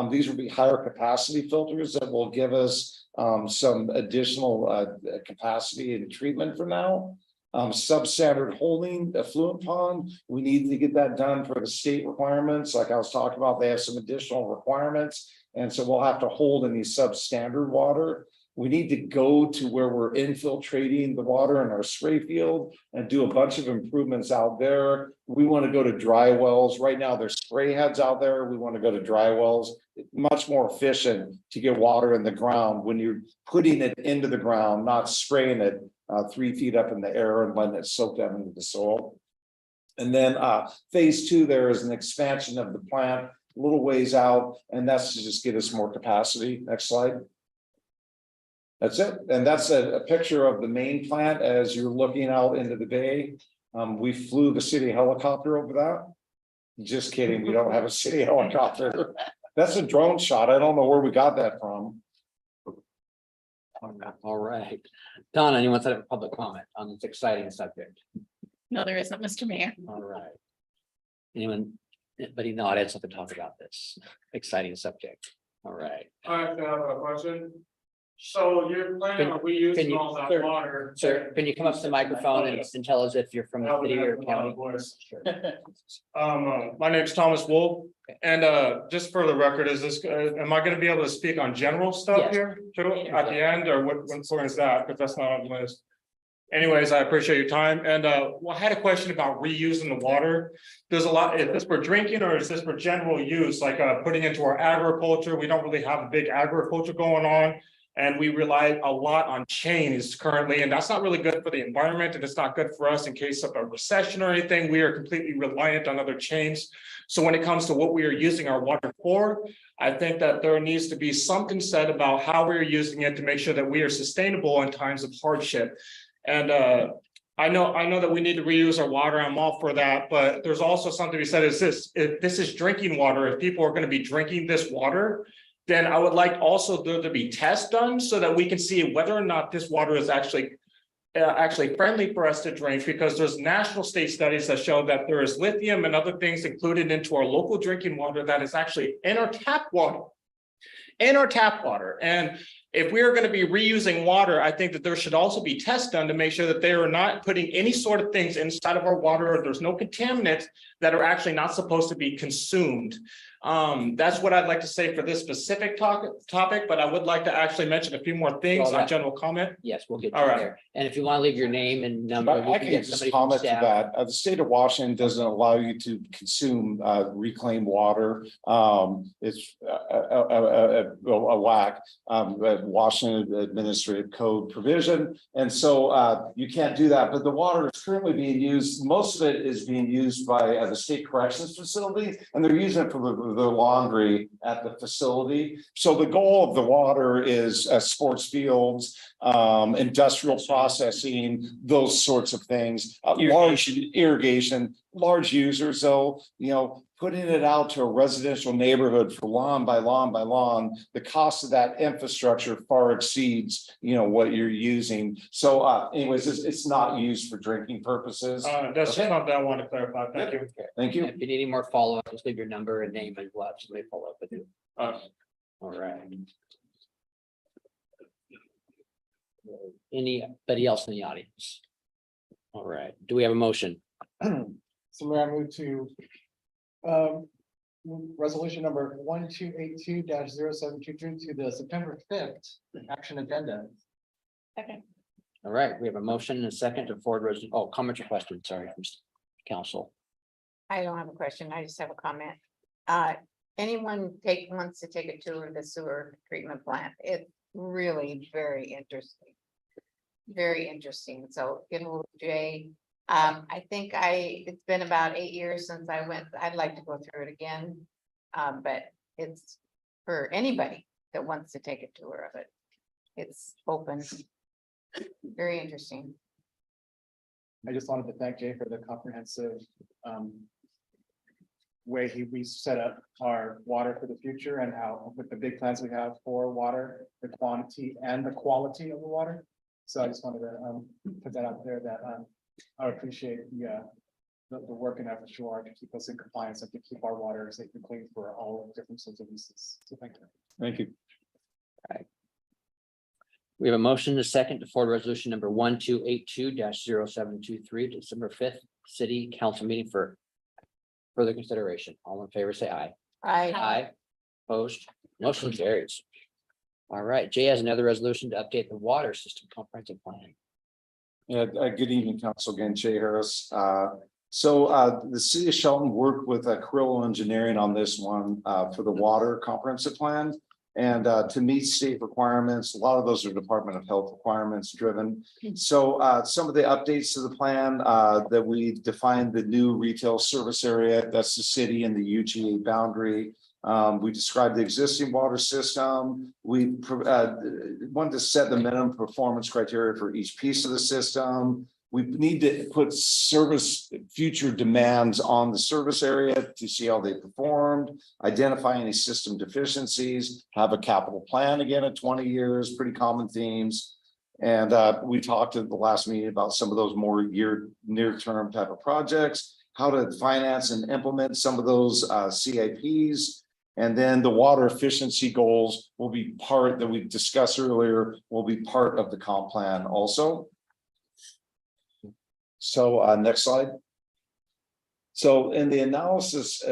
These will be higher capacity filters that will give us some additional capacity and treatment for now. Substandard holding effluent pond. We need to get that done for the state requirements. Like I was talking about, they have some additional requirements. And so we'll have to hold any substandard water. We need to go to where we're infiltrating the water in our spray field and do a bunch of improvements out there. We want to go to dry wells. Right now there's spray heads out there. We want to go to dry wells. It's much more efficient to get water in the ground when you're putting it into the ground, not spraying it 3 feet up in the air and letting it soak down into the soil. And then phase 2, there is an expansion of the plant a little ways out, and that's to just get us more capacity. Next slide. That's it. And that's a picture of the main plant as you're looking out into the bay. We flew the city helicopter over that. Just kidding. We don't have a city helicopter. That's a drone shot. I don't know where we got that from. All right. Donna, anyone set up a public comment on this exciting subject? No, there isn't, Mr. Mayor. All right. Anyone, anybody in the audience have to talk about this exciting subject? All right. I have a question. So you're planning on reusing all that water. Sir, can you come up to the microphone and tell us if you're from the city or county? My name's Thomas Wolf, and just for the record, is this, am I gonna be able to speak on general stuff Yes. here too at the end, or what is that? Because that's not on the list. Anyways, I appreciate your time, and well, I had a question about reusing the water. There's a lot, is this for drinking or is this for general use, like putting into our agriculture? We don't really have a big agriculture going on. And we rely a lot on chains currently, and that's not really good for the environment, and it's not good for us in case of a recession or anything. We are completely reliant on other chains. So when it comes to what we are using our water for, I think that there needs to be something said about how we're using it to make sure that we are sustainable in times of hardship. And I know that we need to reuse our water. I'm all for that, but there's also something we said is this: if this is drinking water, if people are going to be drinking this water, then I would like also there to be tests done so that we can see whether or not this water is actually actually friendly for us to drink because there's national state studies that show that there is lithium and other things included into our local drinking water that is actually in our tap water. In our tap water. And if we are going to be reusing water, I think that there should also be tests done to make sure that they are not putting any sort of things inside of our water, or there's no contaminants that are actually not supposed to be consumed. That's what I'd like to say for this specific topic, but I would like to actually mention a few more things on general comment. Yes, we'll get All to right. there. And if you want to leave your name and number. But we I can can get just somebody from comment to staff. that. The state of Washington doesn't allow you to consume reclaimed water. It's a whack, Washington Administrative Code provision. And so you can't do that. But the water is currently being used. Most of it is being used by the state corrections facility, and they're using it for the laundry at the facility. So the goal of the water is sports fields, industrial processing, those sorts of things, large irrigation, large users. So, putting it out to a residential neighborhood for lawn by lawn by lawn, the cost of that infrastructure far exceeds, what you're using. So anyways, it's not used for drinking purposes. That's something I want to clarify. Thank you. Thank you. If you need any more follow-up, just leave your number and name and we'll have somebody follow up with you. All right. Anybody else in the audience? All right, do we have a motion? So Mayor, I move to resolution number 1282-0723 to the September 5th action agenda. All right, we have a motion and a second to forward resolution. Oh, comment or question, sorry, Mr. Council. I don't have a question. I just have a comment. Anyone wants to take a tour of the sewer treatment plant? It's really very interesting. Very interesting. So get a little Jay. I think it's been about 8 years since I went. I'd like to go through it again. But it's for anybody that wants to take a tour of it. It's open. Very interesting. I just wanted to thank Jay for the comprehensive way we set up our water for the future, and how with the big plans we have for water, the quantity and the quality of the water. So I just wanted to put that out there, that I appreciate the work and effort you are to keep us in compliance and to keep our water safe and clean for all different sorts of uses. So thank you. Thank you. We have a motion and a second to forward resolution number 1282-0723, December 5th, city council meeting for further consideration. All in favor, say aye. Aye. Opposed, motion carries. All right, Jay has another resolution to update the water system comprehensive plan. Yeah, good evening, Council. Again, Jay Harris. So the city of Shelton worked with Carrillo Engineering on this one for the water comprehensive plan. And to meet state requirements, a lot of those are Department of Health requirements driven. So some of the updates to the plan that we defined the new retail service area, that's the city and the UGA boundary. We described the existing water system. We wanted to set the minimum performance criteria for each piece of the system. We need to put future demands on the service area to see how they performed, identify any system deficiencies, have a capital plan again at 20 years, pretty common themes. And we talked at the last meeting about some of those more near-term type of projects, how to finance and implement some of those CIPs. And then the water efficiency goals will be part that we discussed earlier, will be part of the comp plan also. So next slide. So in the analysis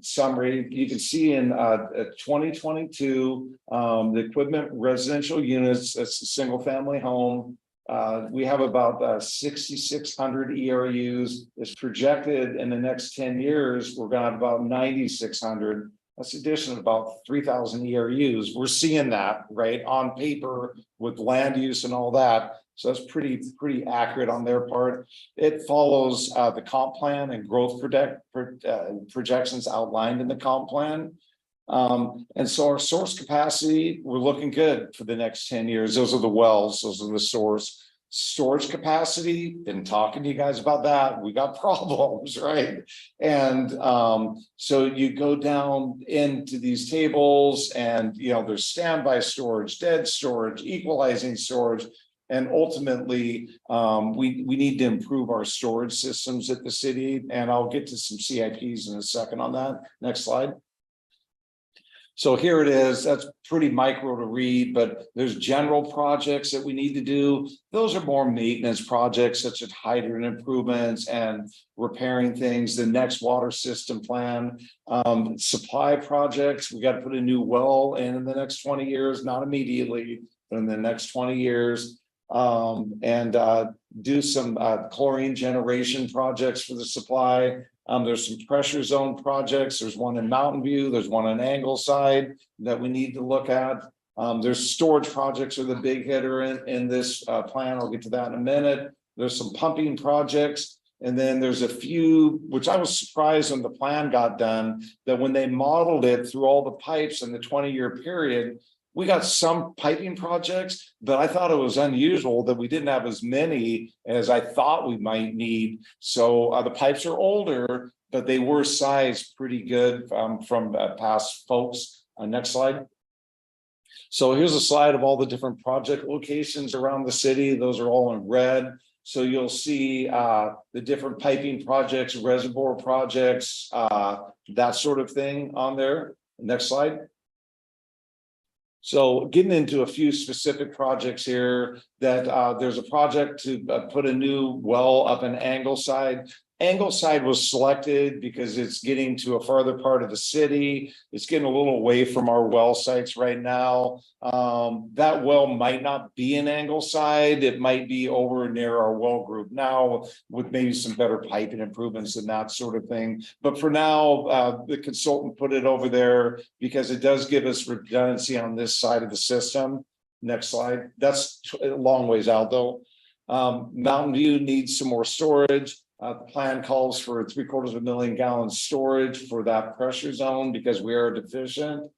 summary, you can see in 2022, the equipment residential units, that's a single family home. We have about 6,600 ERUs. It's projected in the next 10 years, we're gonna have about 9,600. That's addition of about 3,000 ERUs. We're seeing that right on paper with land use and all that. So that's pretty accurate on their part. It follows the comp plan and growth projections outlined in the comp plan. And so our source capacity, we're looking good for the next 10 years. Those are the wells, those are the source. Storage capacity, been talking to you guys about that. We got problems, right? And so you go down into these tables and, there's standby storage, dead storage, equalizing storage. And ultimately, we need to improve our storage systems at the city, and I'll get to some CIPs in a second on that. Next slide. So here it is. That's pretty micro to read, but there's general projects that we need to do. Those are more maintenance projects such as hydrant improvements and repairing things. The next water system plan, supply projects. We got to put a new well in the next 20 years, not immediately, but in the next 20 years. And do some chlorine generation projects for the supply. There's some pressure zone projects. There's one in Mountain View. There's one in Angleside that we need to look at. There's storage projects are the big hitter in this plan. I'll get to that in a minute. There's some pumping projects. And then there's a few, which I was surprised when the plan got done, that when they modeled it through all the pipes in the 20-year period, we got some piping projects, but I thought it was unusual that we didn't have as many as I thought we might need. So the pipes are older, but they were sized pretty good from past folks. Next slide. So here's a slide of all the different project locations around the city. Those are all in red. So you'll see the different piping projects, reservoir projects, that sort of thing on there. Next slide. So getting into a few specific projects here, that there's a project to put a new well up in Angleside. Angleside was selected because it's getting to a farther part of the city. It's getting a little away from our well sites right now. That well might not be in Angleside. It might be over near our well group now with maybe some better piping improvements and that sort of thing. But for now, the consultant put it over there because it does give us redundancy on this side of the system. Next slide. That's a long ways out though. Mountain View needs some more storage. The plan calls for 750,000 gallons storage for that pressure zone because we are deficient.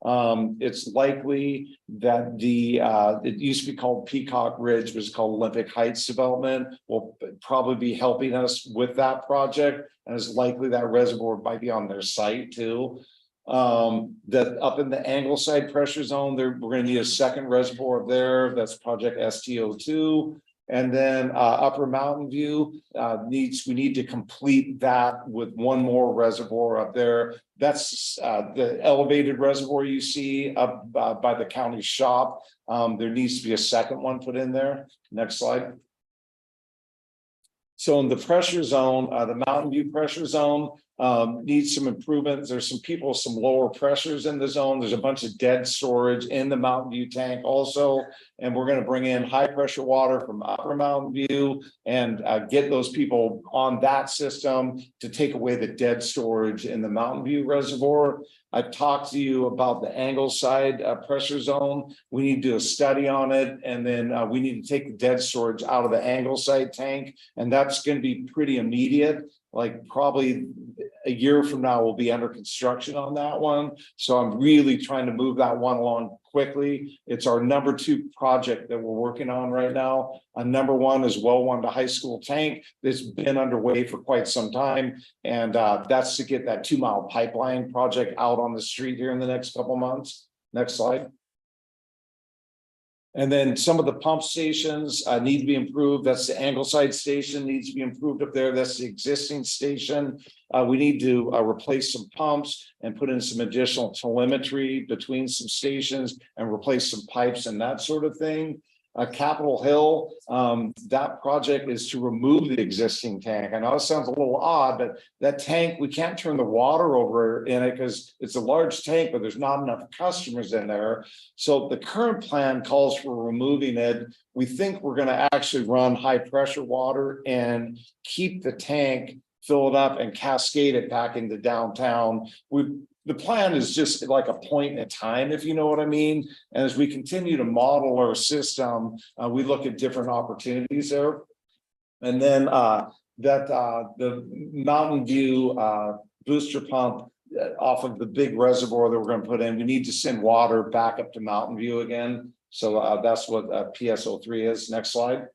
It's likely that it used to be called Peacock Ridge, was called Olympic Heights Development, will probably be helping us with that project. And it's likely that reservoir might be on their site too. That up in the Angleside pressure zone, we're going to need a second reservoir up there. That's project STO2. And then Upper Mountain View we need to complete that with one more reservoir up there. That's the elevated reservoir you see up by the county shop. There needs to be a second one put in there. Next slide. So in the pressure zone, the Mountain View pressure zone needs some improvements. There's some people with some lower pressures in the zone. There's a bunch of dead storage in the Mountain View tank also. And we're going to bring in high pressure water from Upper Mountain View and get those people on that system to take away the dead storage in the Mountain View reservoir. I've talked to you about the Angleside pressure zone. We need to do a study on it. And then we need to take the dead storage out of the Angleside tank. And that's going to be pretty immediate. Like probably a year from now, we'll be under construction on that one. So I'm really trying to move that one along quickly. It's our number 2 project that we're working on right now. Number 1 is well 1 to high school tank. It's been underway for quite some time. And that's to get that 2-mile pipeline project out on the street here in the next couple months. Next slide. And then some of the pump stations need to be improved. That's the Angleside station needs to be improved up there. That's the existing station. We need to replace some pumps and put in some additional telemetry between some stations and replace some pipes and that sort of thing. Capitol Hill, that project is to remove the existing tank. I know it sounds a little odd, but that tank, we can't turn the water over in it because it's a large tank, but there's not enough customers in there. So the current plan calls for removing it. We think we're going to actually run high pressure water and keep the tank, fill it up and cascade it back into downtown. The plan is just like a point in time, if you know what I mean. And as we continue to model our system, we look at different opportunities there. And then the Mountain View booster pump off of the big reservoir that we're going to put in, we need to send water back up to Mountain View again. So that's what PSO3 is. Next slide.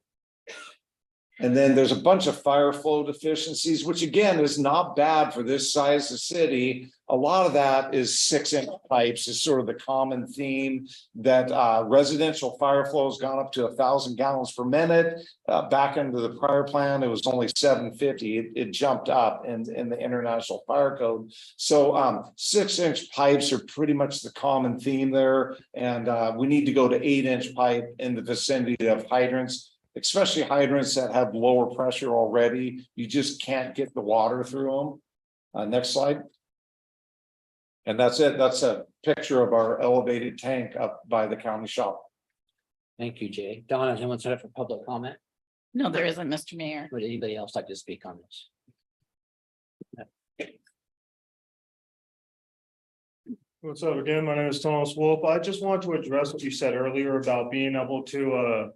And then there's a bunch of fire flow deficiencies, which again is not bad for this size of city. A lot of that is 6-inch pipes is sort of the common theme that residential fire flow has gone up to 1,000 gallons per minute. Back into the prior plan, it was only 750. It jumped up in the International Fire Code. So 6-inch pipes are pretty much the common theme there. And we need to go to 8-inch pipe in the vicinity of hydrants, especially hydrants that have lower pressure already. You just can't get the water through them. Next slide. And that's it. That's a picture of our elevated tank up by the county shop. Thank you, Jay. Donna, has anyone set up for public comment? No, there isn't, Mr. Mayor. Would anybody else like to speak on this? What's up again? My name is Thomas Wolf. I just wanted to address what you said earlier about being able to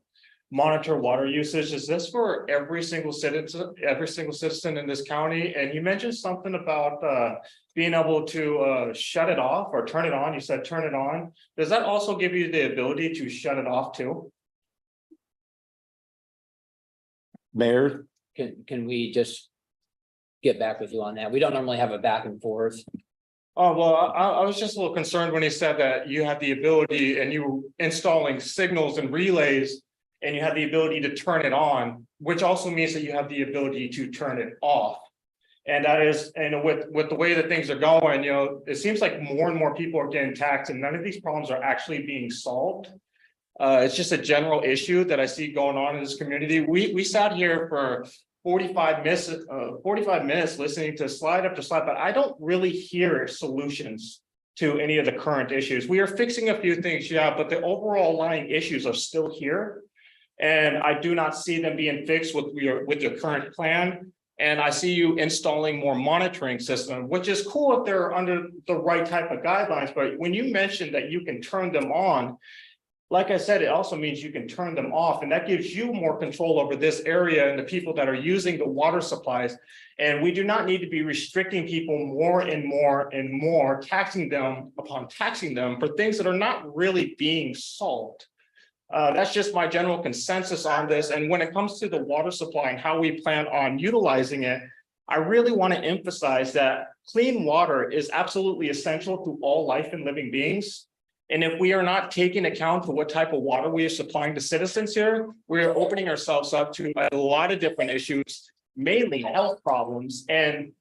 monitor water usage. Is this for every single citizen in this county? And you mentioned something about being able to shut it off or turn it on. You said turn it on. Does that also give you the ability to shut it off too? Mayor, Can we just get back with you on that? We don't normally have a back and forth. Oh, well, I was just a little concerned when he said that you have the ability and you were installing signals and relays and you have the ability to turn it on, which also means that you have the ability to turn it off. And that is, and with the way that things are going, it seems like more and more people are getting taxed and none of these problems are actually being solved. It's just a general issue that I see going on in this community. We sat here for 45 minutes listening to slide after slide, but I don't really hear solutions to any of the current issues. We are fixing a few things, yeah, but the overall lying issues are still here. And I do not see them being fixed with your current plan. And I see you installing more monitoring system, which is cool if they're under the right type of guidelines. But when you mentioned that you can turn them on, like I said, it also means you can turn them off, and that gives you more control over this area and the people that are using the water supplies. And we do not need to be restricting people more and more and more, taxing them for things that are not really being solved. That's just my general consensus on this. And when it comes to the water supply and how we plan on utilizing it, I really want to emphasize that clean water is absolutely essential to all life and living beings. And if we are not taking account for what type of water we are supplying to citizens here, we are opening ourselves up to a lot of different issues, mainly health problems. And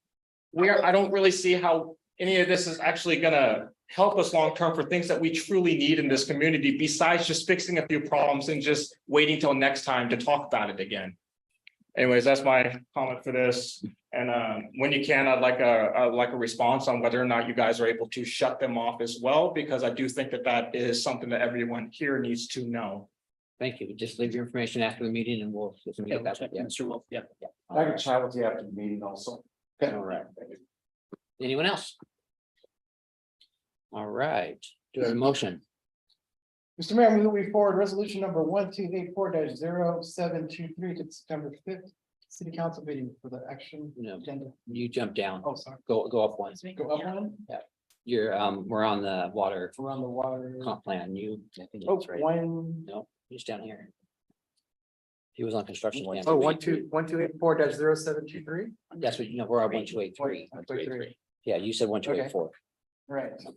I don't really see how any of this is actually going to help us long term for things that we truly need in this community, besides just fixing a few problems and just waiting till next time to talk about it again. Anyways, that's my comment for this. And when you can, I'd like a response on whether or not you guys are able to shut them off as well, because I do think that is something that everyone here needs to know. Thank you. Just leave your information after the meeting and we'll get back with you. Mr. Wolf, yeah. I can chat with you after the meeting also. All right. Anyone else? All right. Do I have a motion? Mr. Mayor, I move we forward resolution number 1284-0723 to September 5th, city council meeting for the action No, agenda. you jump down. Oh, sorry. Go up one. Go up one. We're on the water Around the water. comp plan. I think Oh, that's right. one. No, he's down here. He was on construction. plan. 1284-0723. That's what, we're on 1283. 1283. Yeah, you said 1284. Right. Okay.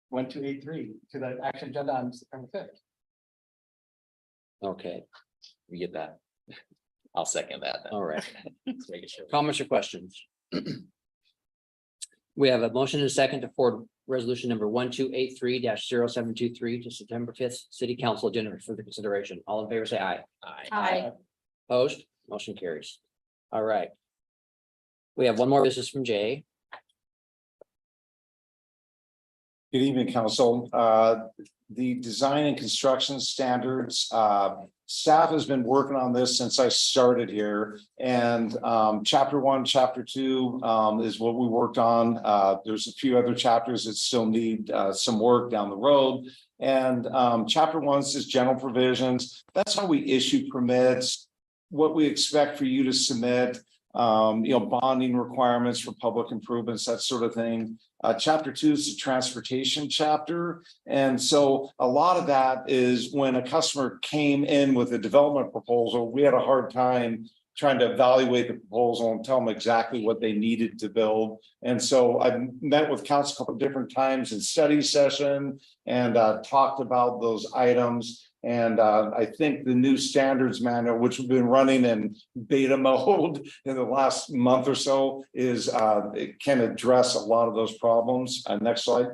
1283 to the action agenda on September 5th. Okay. We get that. I'll second that. All right. Just making sure. Comments or questions? We have a motion and a second to forward resolution number 1283-0723 to September 5th, city council agenda for the consideration. All in favor, say aye. Aye. Opposed, motion carries. All right. We have one more business from Jay. Good evening, council. The design and construction standards, staff has been working on this since I started here. And chapter 1, chapter 2 is what we worked on. There's a few other chapters that still need some work down the road. And chapter 1 says general provisions. That's how we issue permits, what we expect for you to submit. bonding requirements for public improvements, that sort of thing. Chapter 2 is the transportation chapter. And so a lot of that is when a customer came in with a development proposal, we had a hard time trying to evaluate the proposal and tell them exactly what they needed to build. And so I met with council a couple of different times in study session and talked about those items. And I think the new standards manual, which we've been running in beta mode in the last month or so, it can address a lot of those problems. Next slide.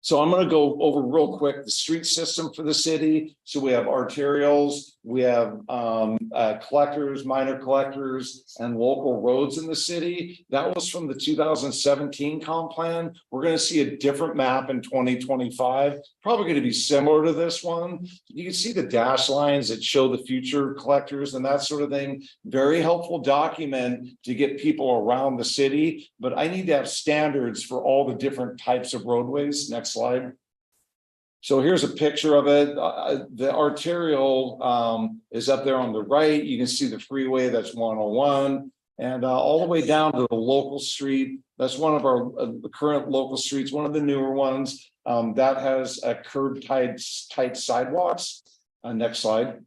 So I'm going to go over real quick the street system for the city. So we have arterials, we have collectors, minor collectors, and local roads in the city. That was from the 2017 comp plan. We're going to see a different map in 2025, probably going to be similar to this one. You can see the dash lines that show the future collectors and that sort of thing. Very helpful document to get people around the city, but I need to have standards for all the different types of roadways. Next slide. So here's a picture of it. The arterial is up there on the right. You can see the freeway, that's 101. And all the way down to the local street. That's one of our current local streets, one of the newer ones that has a curb tight sidewalks. Next slide.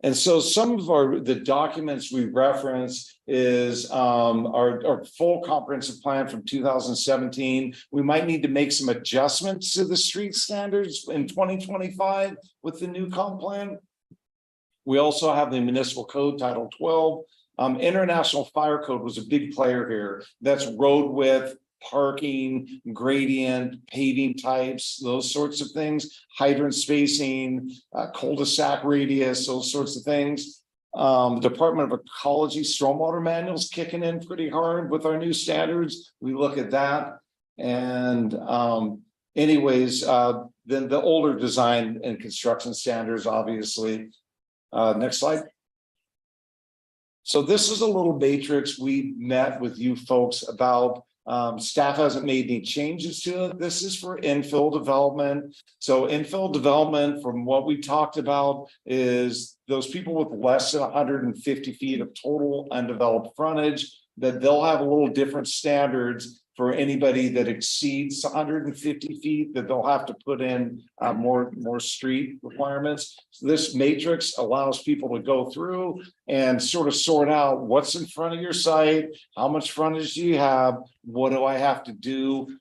And so some of the documents we reference is our full comprehensive plan from 2017. We might need to make some adjustments to the street standards in 2025 with the new comp plan. We also have the municipal code title 12. International Fire Code was a big player here. That's road width, parking, gradient, paving types, those sorts of things, hydrant spacing, cul-de-sac radius, those sorts of things. The Department of Ecology stormwater manuals kicking in pretty hard with our new standards. We look at that. And anyways, then the older design and construction standards, obviously. Next slide. So this is a little matrix we met with you folks about. Staff hasn't made any changes to it. This is for infill development. So infill development, from what we talked about, is those people with less than 150 feet of total undeveloped frontage, that they'll have a little different standards for anybody that exceeds 150 feet, that they'll have to put in more street requirements. So this matrix allows people to go through and sort of sort out what's in front of your site, how much frontage do you have, what do I have to do?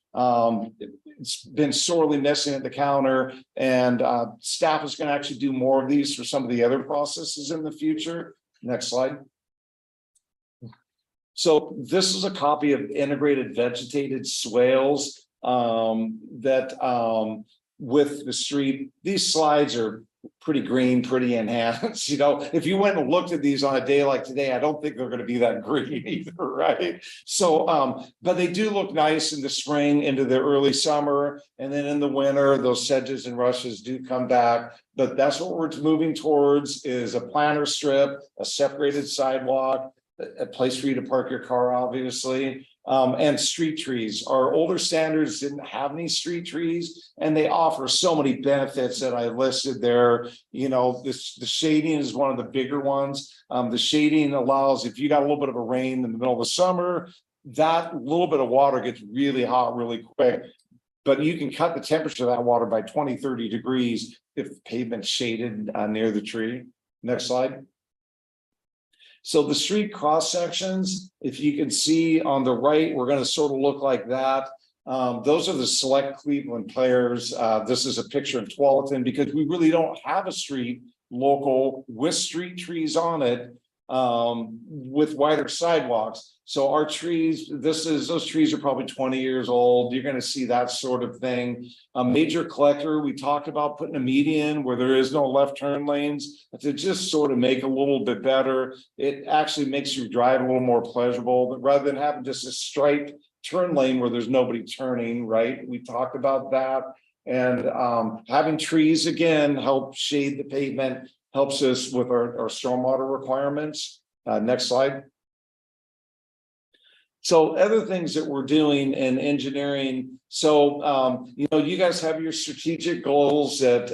It's been sorely missing at the counter, and staff is going to actually do more of these for some of the other processes in the future. Next slide. So this is a copy of integrated vegetated swales that with the street. These slides are pretty green, pretty enhanced. If you went and looked at these on a day like today, I don't think they're going to be that green either, right? So, but they do look nice in the spring into the early summer, and then in the winter, those sedges and rushes do come back. But that's what we're moving towards: is a planter strip, a separated sidewalk, a place for you to park your car, obviously, and street trees. Our older standards didn't have any street trees, and they offer so many benefits that I listed there. The shading is one of the bigger ones. The shading allows, if you got a little bit of a rain in the middle of the summer, that little bit of water gets really hot really quick. But you can cut the temperature of that water by 20, 30 degrees if the pavement's shaded near the tree. Next slide. So the street cross sections, if you can see on the right, we're going to sort of look like that. Those are the select Cleveland players. This is a picture in Tualatin, because we really don't have a street local with street trees on it, with wider sidewalks. So our trees, those trees are probably 20 years old. You're going to see that sort of thing. A major collector, we talked about putting a median where there is no left turn lanes to just sort of make a little bit better. It actually makes your drive a little more pleasurable, but rather than having just a striped turn lane where there's nobody turning, right? We talked about that. And having trees, again, help shade the pavement, helps us with our stormwater requirements. Next slide. So other things that we're doing in engineering. So, you guys have your strategic goals that,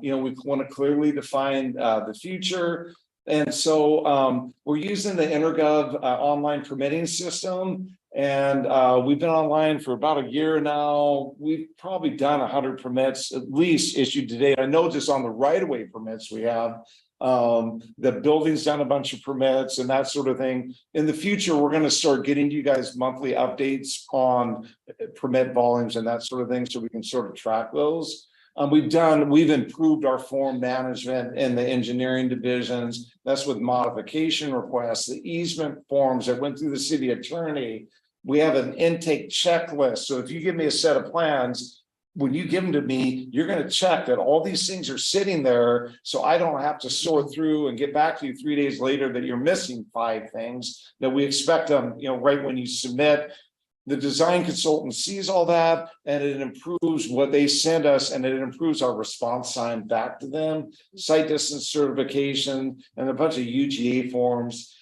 we want to clearly define the future. And so we're using the InterGov online permitting system. And we've been online for about a year now. We've probably done 100 permits at least issued to date. I know just on the right-of-way permits we have. The building's done a bunch of permits and that sort of thing. In the future, we're going to start getting you guys monthly updates on permit volumes and that sort of thing, so we can sort of track those. We've improved our form management in the engineering divisions. That's with modification requests, the easement forms that went through the city attorney. We have an intake checklist. So if you give me a set of plans, when you give them to me, you're going to check that all these things are sitting there. So I don't have to sort through and get back to you 3 days later that you're missing 5 things that we expect them, right when you submit. The design consultant sees all that and it improves what they send us, and it improves our response time back to them, site distance certification, and a bunch of UGA forms.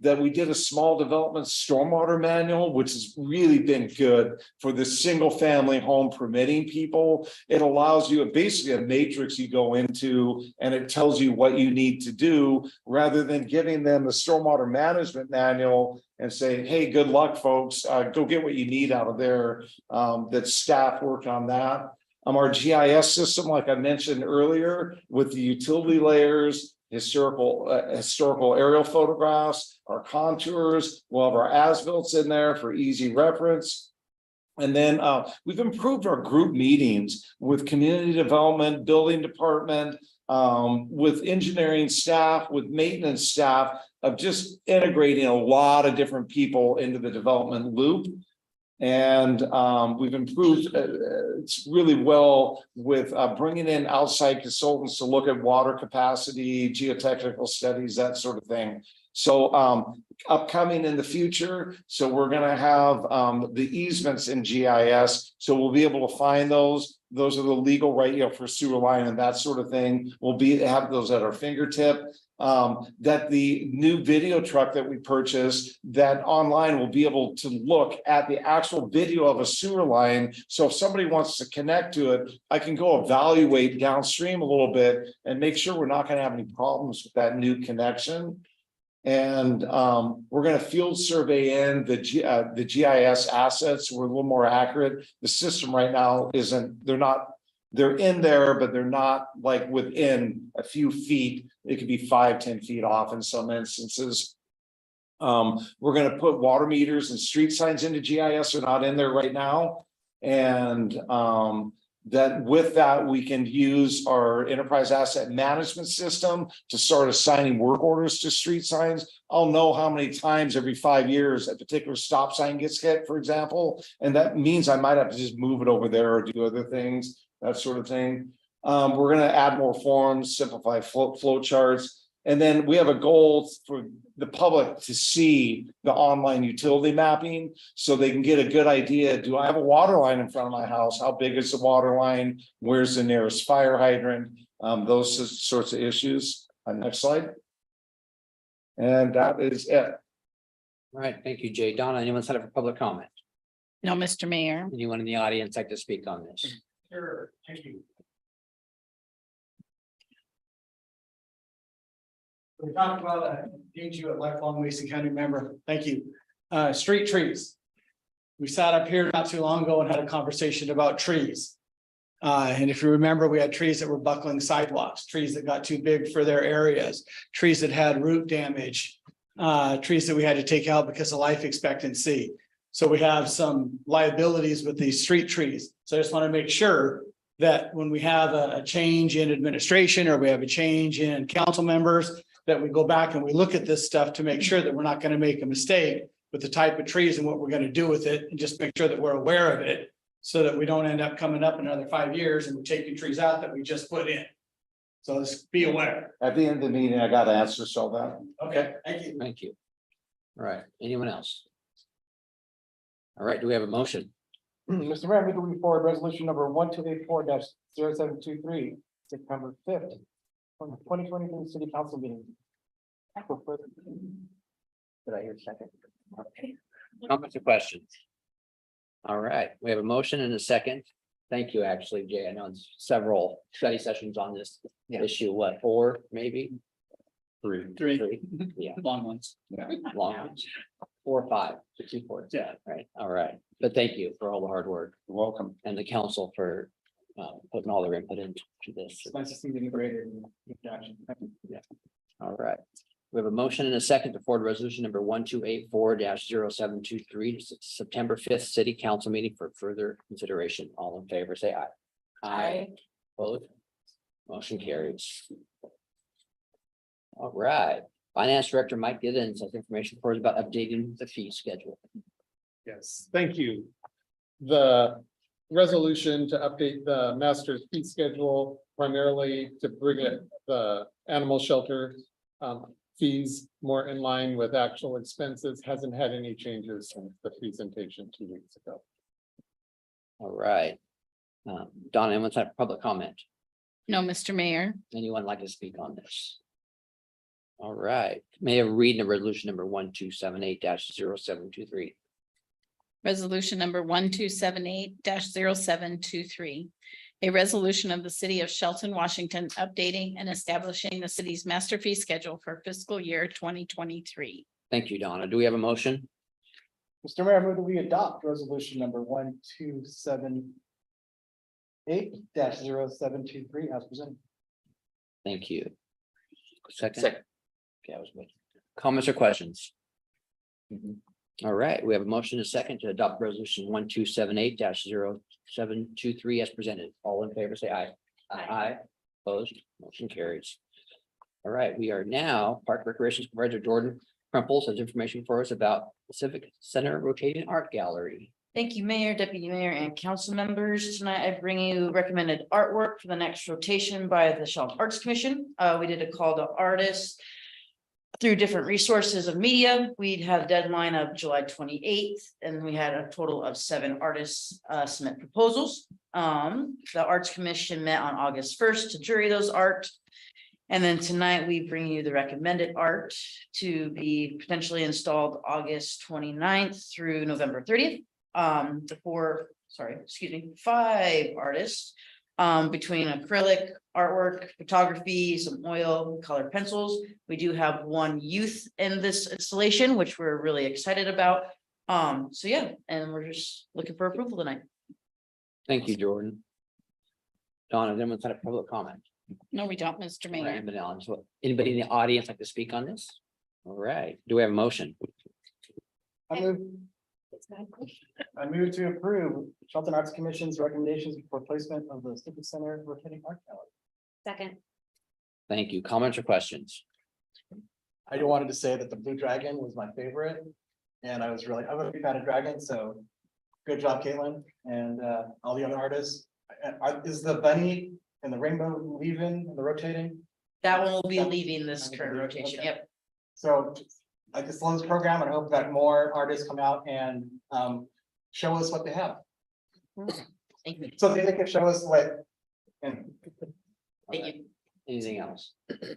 That we did a small development stormwater manual, which has really been good for the single family home permitting people. It allows you basically a matrix you go into, and it tells you what you need to do, rather than giving them the stormwater management manual and saying, hey, good luck, folks, go get what you need out of there. That staff worked on that. Our GIS system, like I mentioned earlier, with the utility layers, historical aerial photographs, our contours, we'll have our as-built in there for easy reference. And then we've improved our group meetings with community development, building department, with engineering staff, with maintenance staff, of just integrating a lot of different people into the development loop. And we've improved it's really well with bringing in outside consultants to look at water capacity, geotechnical studies, that sort of thing. So upcoming in the future, so we're going to have the easements in GIS, so we'll be able to find those. Those are the legal right, for sewer line and that sort of thing. We'll have those at our fingertip. That the new video truck that we purchased, that online will be able to look at the actual video of a sewer line. So if somebody wants to connect to it, I can go evaluate downstream a little bit and make sure we're not going to have any problems with that new connection. And we're going to field survey in the GIS assets. We're a little more accurate. The system right now they're in there, but they're not like within a few feet. It could be 5-10 feet off in some instances. We're going to put water meters and street signs into GIS. They're not in there right now. And that with that, we can use our enterprise asset management system to start assigning work orders to street signs. I'll know how many times every 5 years a particular stop sign gets hit, for example. And that means I might have to just move it over there or do other things, that sort of thing. We're going to add more forms, simplify flow charts. And then we have a goal for the public to see the online utility mapping so they can get a good idea. Do I have a water line in front of my house? How big is the water line? Where's the nearest fire hydrant? Those sorts of issues. Next slide. And that is it. All right, thank you, Jay. Donna, anyone set up for public comment? No, Mr. Mayor. Anyone in the audience like to speak on this? Sure, thank you. We talked about engage you a lifelong Mason County member. Thank you. Street trees. We sat up here not too long ago and had a conversation about trees. And if you remember, we had trees that were buckling sidewalks, trees that got too big for their areas, trees that had root damage, trees that we had to take out because of life expectancy. So we have some liabilities with these street trees. So I just want to make sure that when we have a change in administration or we have a change in council members, that we go back and we look at this stuff to make sure that we're not going to make a mistake with the type of trees and what we're going to do with it, and just make sure that we're aware of it so that we don't end up coming up in another 5 years and we're taking trees out that we just put in. So let's be aware. At the end of the meeting, I got to answer so that. Okay, thank you. Thank you. All right, anyone else? All right, do we have a motion? Mr. Mayor, I move forward resolution number 1284-0723, September 5th, from the 2023 City Council meeting. Did I hear a second? Okay. Comments or questions? All right, we have a motion and a second. Thank you, actually, Jay. I know it's several study sessions on this issue. What, 4 maybe? Three. Yeah. Long ones. Long ones. 4 or 5, 2 ports. Yeah. Right, all right. But thank you for all the hard work You're welcome. and the council for putting all their input into this. It's nice to see the integrated action. All right. We have a motion and a second to forward resolution number 1284-0723 to September 5th city council meeting for further consideration. All in favor, say aye. Aye. Opposed? Motion carries. All right. Finance Director Mike Givens has information for us about updating the fee schedule. Yes, thank you. The resolution to update the master's fee schedule primarily to bring it, the animal shelter fees more in line with actual expenses, hasn't had any changes since the presentation 2 weeks ago. All right. Donna, anyone's had public comment? No, Mr. Mayor. Anyone like to speak on this? All right, may I read the resolution number 1278-0723? Resolution number 1278-0723. A resolution of the city of Shelton, Washington, updating and establishing the city's master fee schedule for fiscal year 2023. Thank you, Donna. Do we have a motion? Mr. Mayor, I move that we adopt resolution number 1278-0723 as presented. Thank you. Second. Okay, I was waiting. Comments or questions? All right, we have a motion and a second to adopt resolution 1278-0723 as presented. All in favor, say aye. Aye. Opposed, motion carries. All right, we are now Park Recreation Supervisor Jordan Crumples has information for us about the Civic Center Rotating Art Gallery. Thank you, Mayor, Deputy Mayor, and council members. Tonight I bring you recommended artwork for the next rotation by the Shelton Arts Commission. We did a call to artists through different resources of media. We'd had a deadline of July 28th, and we had a total of 7 artists submit proposals. The Arts Commission met on August 1st to jury those art. And then tonight we bring you the recommended art to be potentially installed August 29th through November 30th. The 5 artists between acrylic, artwork, photography, some oil, colored pencils. We do have 1 youth in this installation, which we're really excited about. So yeah, and we're just looking for approval tonight. Thank you, Jordan. Donna, anyone's had a public comment? No, we don't, Mr. All right, Mayor. anybody else? Anybody in the audience like to speak on this? All right, do we have a motion? I move to approve Shelton Arts Commission's recommendations for placement of the Civic Center rotating art gallery. Second. Thank you. Comments or questions? I just wanted to say that the Blue Dragon was my favorite. And I'm a big fan of dragons, so good job, Caitlin, and all the other artists. Is the bunny and the rainbow leaving, the rotating? That one will be leaving this current rotation. Okay. Yep. So I just love this program and I hope that more artists come out and show us what they have. Thank you. So they can show us what. And Thank you. Anything else?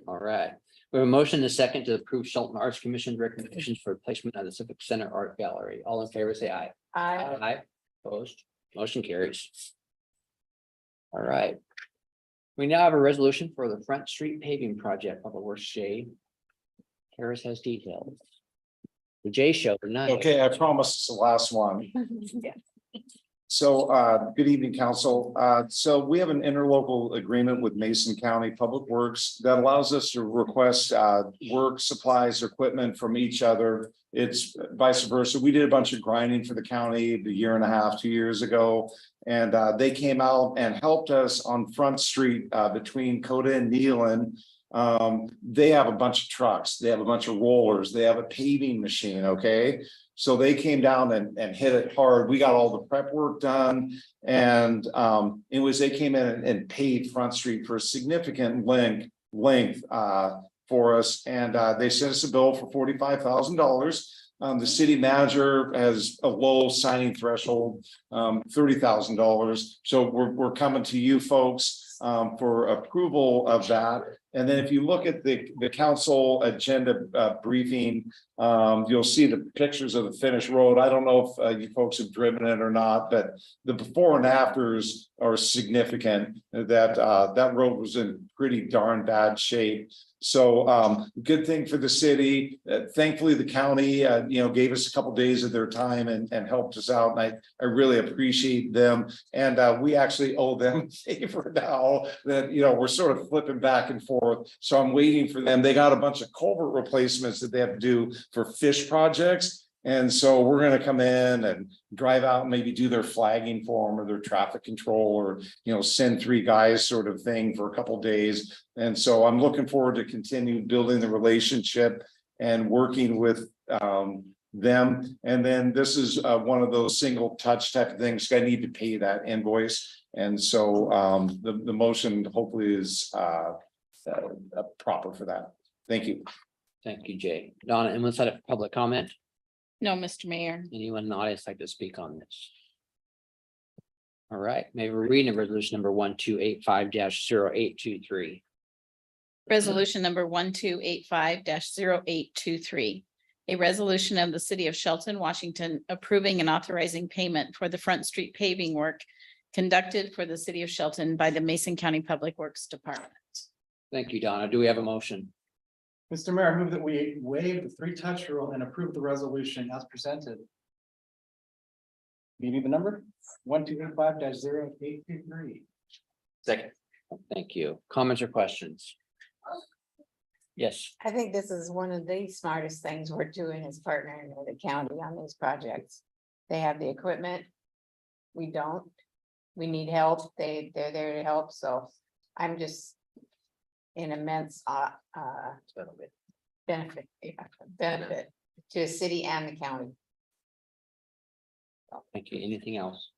All right, we have a motion and a second to approve Shelton Arts Commission recommendations for placement of the Civic Center Art Gallery. All in favor, say aye. Aye. Aye. Opposed, motion carries. All right. We now have a resolution for the Front Street paving project, Public Works J. Harris has details. The J show tonight. Okay, I promise it's the last one. So, good evening, council. So we have an interlocal agreement with Mason County Public Works that allows us to request, work supplies, equipment from each other. It's vice versa. We did a bunch of grinding for the county a 1.5 years, 2 years ago. And, they came out and helped us on Front Street, between Coda and Nealon. They have a bunch of trucks, they have a bunch of rollers, they have a paving machine, okay? So they came down and hit it hard. We got all the prep work done. And they came in and paved Front Street for a significant length for us. And they sent us a bill for $45,000. The city manager has a low signing threshold, $30,000. So we're coming to you folks for approval of that. And then if you look at the council agenda briefing, you'll see the pictures of the finished road. I don't know if you folks have driven it or not, but the before and afters are significant. That road was in pretty darn bad shape. So good thing for the city. Thankfully, the county, gave us a couple days of their time and helped us out. And I really appreciate them. And we actually owe them a favor now that, we're sort of flipping back and forth. So I'm waiting for them. They got a bunch of culvert replacements that they have to do for fish projects. And so we're going to come in and drive out and maybe do their flagging for them or their traffic control or, send 3 guys sort of thing for a couple days. And so I'm looking forward to continue building the relationship and working with them. And then this is one of those single touch type of things. I need to pay that invoice. And so the motion hopefully is proper for that. Thank you. Thank you, Jay. Donna, anyone set up public comment? No, Mr. Mayor. Anyone in the audience like to speak on this? All right, maybe we're reading resolution number 1285-0823. Resolution number 1285-0823. A resolution of the city of Shelton, Washington, approving and authorizing payment for the Front Street paving work conducted for the city of Shelton by the Mason County Public Works Department. Thank you, Donna. Do we have a motion? Mr. Mayor, I move that we waive the 3-touch rule and approve the resolution as presented. You need the number? 1285-0823. Second. Thank you. Comments or questions? Yes, I think this is one of the smartest things we're doing is partnering with the county on these projects. They have the equipment. We don't. We need help. They're there to help. So I'm just an immense benefit to the city and the county. thank you. Anything else?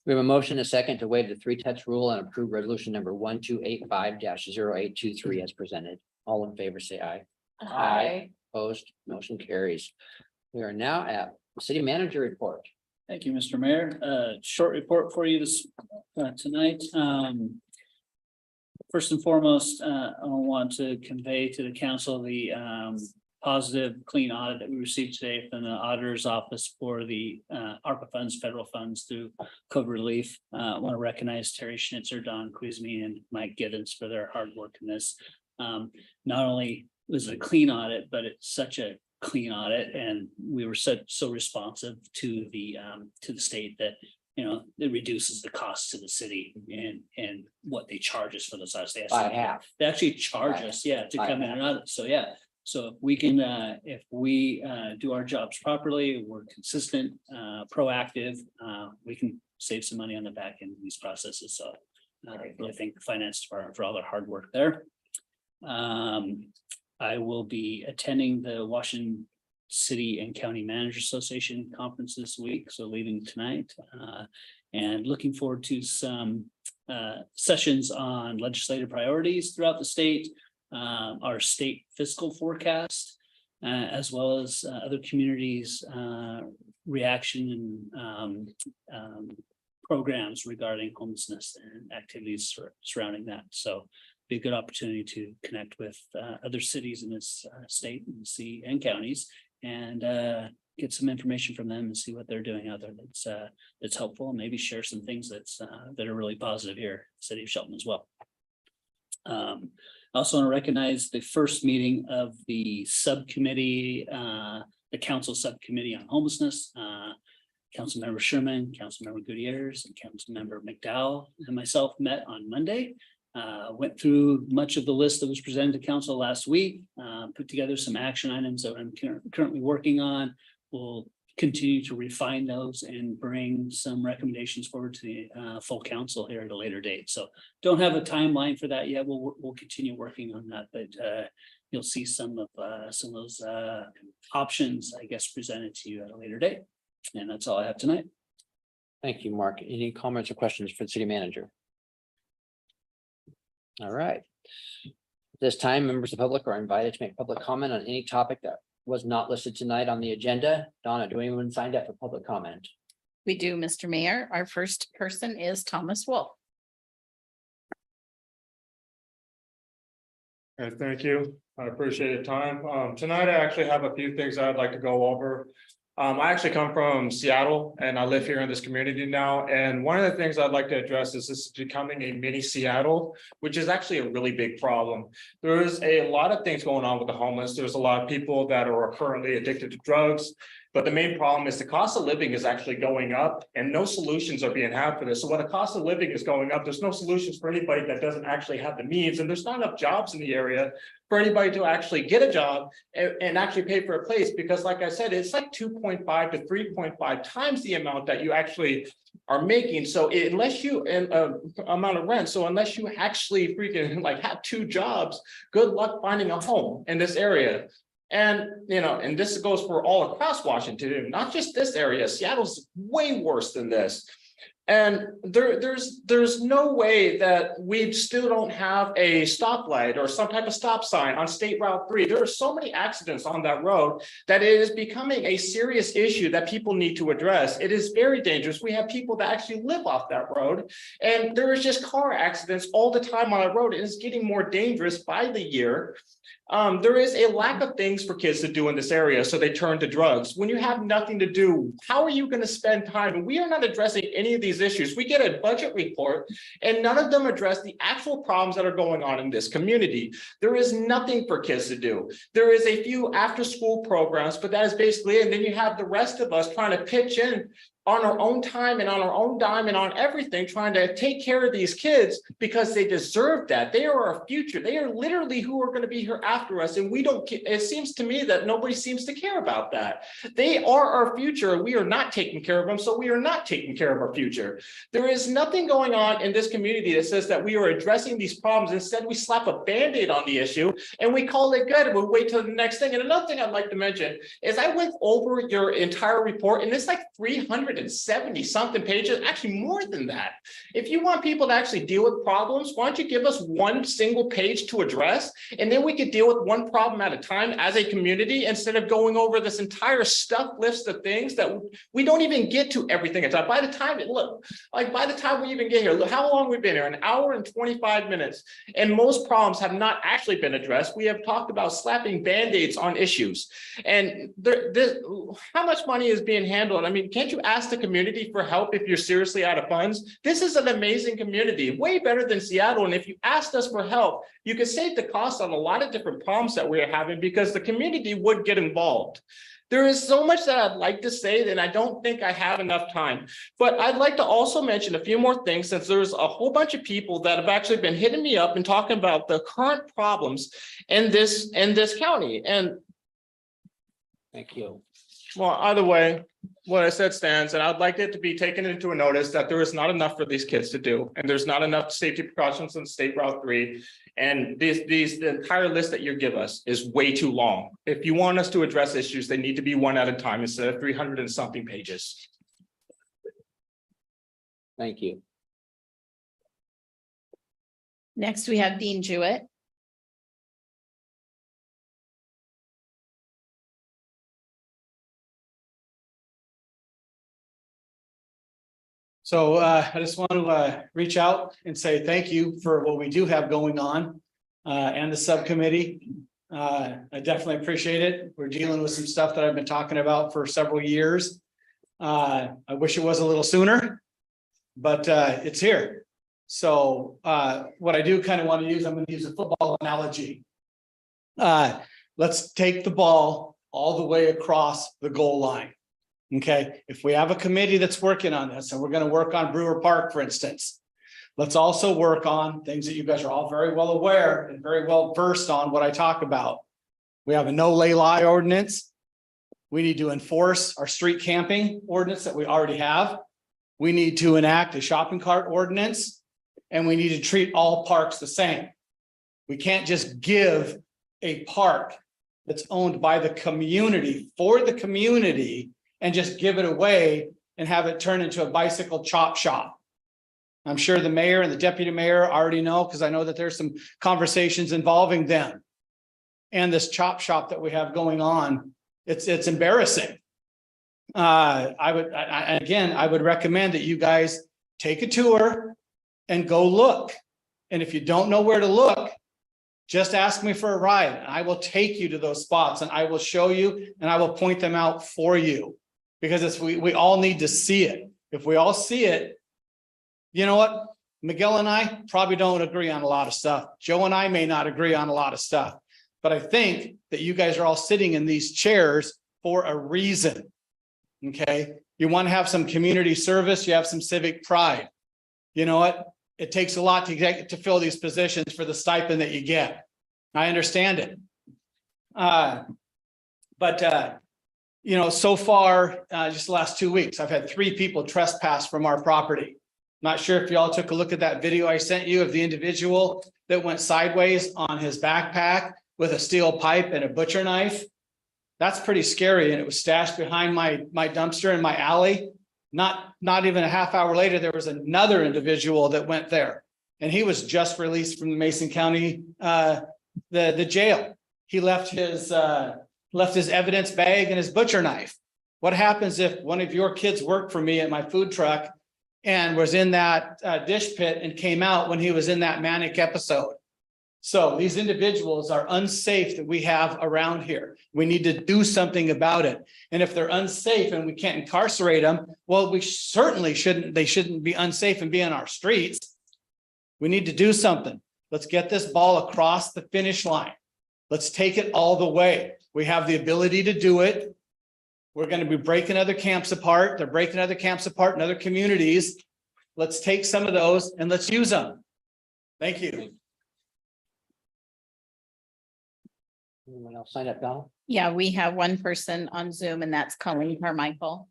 We have a motion, a second to waive the 3-touch rule and approve resolution number 1285-0823 as presented. All in favor, say aye. Aye. Opposed, motion carries. We are now at city manager report. Thank you, Mr. Mayor. Short report for you this tonight. First and foremost, I want to convey to the council the positive clean audit that we received today from the auditor's office for the ARPA funds, federal funds through COVID relief. I want to recognize Terry Schnitzer, Don Quizme, and Mike Giddens for their hard work in this. Not only was it a clean audit, but it's such a clean audit, and we were so responsive to the state that it reduces the cost to the city and what they charge us for those audits. By half. They actually charge us, to By come in and audit. So if we can, if we do our jobs properly, we're consistent, proactive, we can save some money on the back end of these processes. So I really thank the finance department for all their hard work there. I will be attending the Washington City and County Managers Association conference this week, so leaving tonight, and looking forward to some sessions on legislative priorities throughout the state, our state fiscal forecast, as well as other communities' reaction and programs regarding homelessness and activities surrounding that. So be a good opportunity to connect with other cities in this state and counties, and get some information from them and see what they're doing out there that's helpful, and maybe share some things that are really positive here in the city of Shelton as well. I also want to recognize the first meeting of the subcommittee, the council subcommittee on homelessness. Councilmember Sherman, Councilmember Gutierrez, and Councilmember McDowell and myself met on Monday. Went through much of the list that was presented to council last week, put together some action items that I'm currently working on. We'll continue to refine those and bring some recommendations forward to the full council here at a later date. So don't have a timeline for that yet. We'll continue working on that, but you'll see some of those options, I guess, presented to you at a later date. And that's all I have tonight. Thank you, Mark. Any comments or questions for the city manager? All right. At this time, members of the public are invited to make public comment on any topic that was not listed tonight on the agenda. Donna, do anyone signed up for public comment? We do, Mr. Mayor. Our first person is Thomas Wolf. Thank you. I appreciate your time. Tonight I actually have a few things I'd like to go over. I actually come from Seattle and I live here in this community now. And one of the things I'd like to address is this is becoming a mini Seattle, which is actually a really big problem. There's a lot of things going on with the homeless. There's a lot of people that are currently addicted to drugs. But the main problem is the cost of living is actually going up and no solutions are being had for this. So when the cost of living is going up, there's no solutions for anybody that doesn't actually have the means, and there's not enough jobs in the area for anybody to actually get a job and actually pay for a place. Because like I said, it's like 2.5 to 3.5 times the amount that you actually are making. So unless you amount of rent, so unless you actually freaking like have 2 jobs, good luck finding a home in this area. And, you know, and this goes for all across Washington, not just this area. Seattle's way worse than this. And there's no way that we still don't have a stoplight or some type of stop sign on State Route 3. There are so many accidents on that road that it is becoming a serious issue that people need to address. It is very dangerous. We have people that actually live off that road, and there is just car accidents all the time on that road. It is getting more dangerous by the year. There is a lack of things for kids to do in this area, so they turn to drugs. When you have nothing to do, how are you going to spend time? And we are not addressing any of these issues. We get a budget report, and none of them address the actual problems that are going on in this community. There is nothing for kids to do. There is a few after-school programs, but that is basically it. And then you have the rest of us trying to pitch in on our own time and on our own dime and on everything, trying to take care of these kids because they deserve that. They are our future. They are literally who are going to be here after us. And we don't, it seems to me that nobody seems to care about that. They are our future. We are not taking care of them. So we are not taking care of our future. There is nothing going on in this community that says that we are addressing these problems. Instead, we slap a Band-Aid on the issue and we call it good and we'll wait till the next thing. And another thing I'd like to mention is I went over your entire report and it's like 370 something pages, actually more than that. If you want people to actually deal with problems, why don't you give us one single page to address, and then we could deal with one problem at a time as a community instead of going over this entire stuff list of things that we don't even get to everything at a time. By the time by the time we even get here, look how long we've been here, an hour and 25 minutes, and most problems have not actually been addressed. We have talked about slapping Band-Aids on issues, and how much money is being handled? I mean, can't you ask the community for help if you're seriously out of funds? This is an amazing community, way better than Seattle. And if you asked us for help, you could save the cost on a lot of different problems that we're having because the community would get involved. There is so much that I'd like to say that I don't think I have enough time, but I'd like to also mention a few more things since there's a whole bunch of people that have actually been hitting me up and talking about the current problems in this county. And Thank you. well, either way, what I said stands, and I'd like it to be taken into a notice that there is not enough for these kids to do, and there's not enough safety precautions on State Route 3. And the entire list that you give us is way too long. If you want us to address issues, they need to be one at a time instead of 300 and something pages. Thank you. Next, we have Dean Jewett. So I just want to reach out and say thank you for what we do have going on and the subcommittee. I definitely appreciate it. We're dealing with some stuff that I've been talking about for several years. I wish it was a little sooner, but it's here. So what I do kind of want to use, I'm going to use a football analogy. Let's take the ball all the way across the goal line. Okay, if we have a committee that's working on this, and we're going to work on Brewer Park, for instance, let's also work on things that you guys are all very well aware and very well versed on what I talk about. We have a no lay lie ordinance. We need to enforce our street camping ordinance that we already have. We need to enact a shopping cart ordinance, and we need to treat all parks the same. We can't just give a park that's owned by the community for the community and just give it away and have it turn into a bicycle chop shop. I'm sure the mayor and the deputy mayor already know, because I know that there's some conversations involving them. And this chop shop that we have going on, it's embarrassing. I would recommend that you guys take a tour and go look. And if you don't know where to look, Just ask me for a ride. And I will take you to those spots and I will show you and I will point them out for you. Because we all need to see it. If we all see it, you know what? Miguel and I probably don't agree on a lot of stuff. Joe and I may not agree on a lot of stuff. But I think that you guys are all sitting in these chairs for a reason. Okay, you want to have some community service, you have some civic pride. You know what? It takes a lot to fill these positions for the stipend that you get. I understand it. You know, so far, just the last 2 weeks, I've had 3 people trespass from our property. Not sure if y'all took a look at that video I sent you of the individual that went sideways on his backpack with a steel pipe and a butcher knife. That's pretty scary. And it was stashed behind my dumpster in my alley. Not even a half hour later, there was another individual that went there. And he was just released from the Mason County, the jail. He left his evidence bag and his butcher knife. What happens if one of your kids worked for me at my food truck and was in that dish pit and came out when he was in that manic episode? So these individuals are unsafe that we have around here. We need to do something about it. And if they're unsafe and we can't incarcerate them, well, we certainly shouldn't, they shouldn't be unsafe and be on our streets. We need to do something. Let's get this ball across the finish line. Let's take it all the way. We have the ability to do it. We're going to be breaking other camps apart. They're breaking other camps apart in other communities. Let's take some of those and let's use them. Thank you. Anyone else sign up, Donald? Yeah, we have one person on Zoom and that's Colleen Carmichael.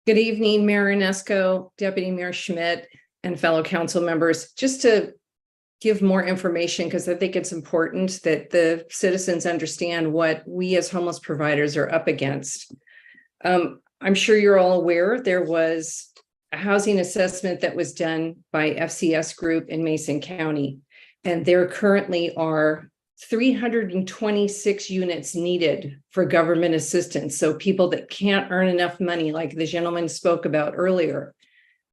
Good evening, Mayor Inesco, Deputy Mayor Schmidt, and fellow council members. Just to give more information, because I think it's important that the citizens understand what we as homeless providers are up against. I'm sure you're all aware there was a housing assessment that was done by FCS Group in Mason County, and there currently are 326 units needed for government assistance. So people that can't earn enough money, like the gentleman spoke about earlier,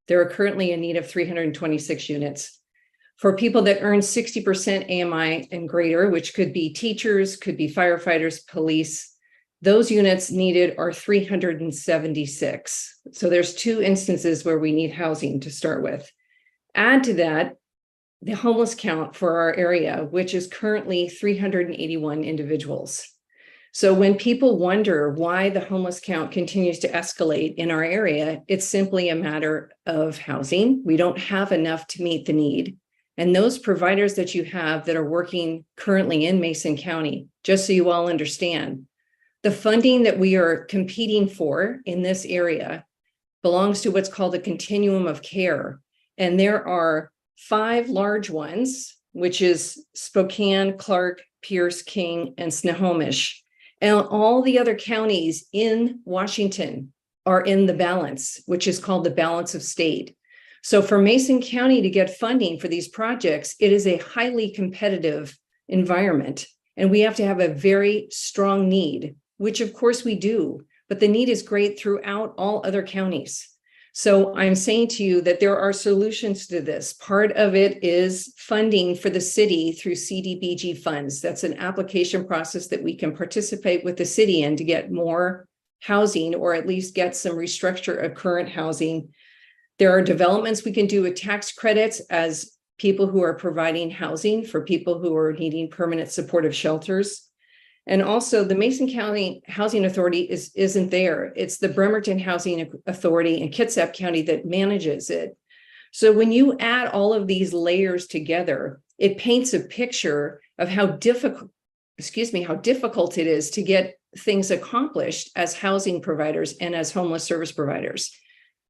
there are currently in need of 326 units. For people that earn 60% AMI and greater, which could be teachers, could be firefighters, police, those units needed are 376. So there's 2 instances where we need housing to start with. Add to that the homeless count for our area, which is currently 381 individuals. So when people wonder why the homeless count continues to escalate in our area, it's simply a matter of housing. We don't have enough to meet the need. And those providers that you have that are working currently in Mason County, just so you all understand, the funding that we are competing for in this area belongs to what's called a continuum of care. And there are 5 large ones, which is Spokane, Clark, Pierce, King, and Snohomish. And all the other counties in Washington are in the balance, which is called the balance of state. So for Mason County to get funding for these projects, it is a highly competitive environment. And we have to have a very strong need, which of course we do, but the need is great throughout all other counties. So I'm saying to you that there are solutions to this. Part of it is funding for the city through CDBG funds. That's an application process that we can participate with the city in to get more housing, or at least get some restructure of current housing. There are developments we can do with tax credits as people who are providing housing for people who are needing permanent supportive shelters. And also the Mason County Housing Authority isn't there. It's the Bremerton Housing Authority in Kitsap County that manages it. So when you add all of these layers together, it paints a picture of how difficult it is to get things accomplished as housing providers and as homeless service providers.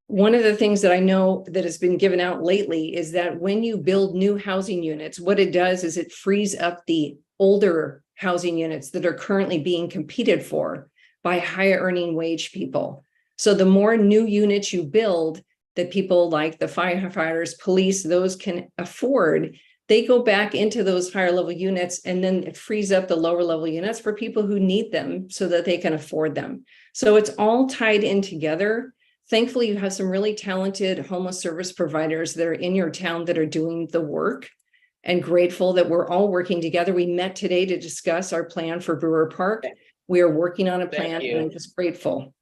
One of the things that I know that has been given out lately is that when you build new housing units, what it does is it frees up the older housing units that are currently being competed for by higher earning wage people. So the more new units you build that people like the firefighters, police, those can afford, they go back into those higher level units, and then it frees up the lower level units for people who need them so that they can afford them. So it's all tied in together. Thankfully, you have some really talented homeless service providers that are in your town that are doing the work. and grateful that we're all working together. We met today to discuss our plan for Brewer Park. We are working on a Thank plan you. and I'm just grateful.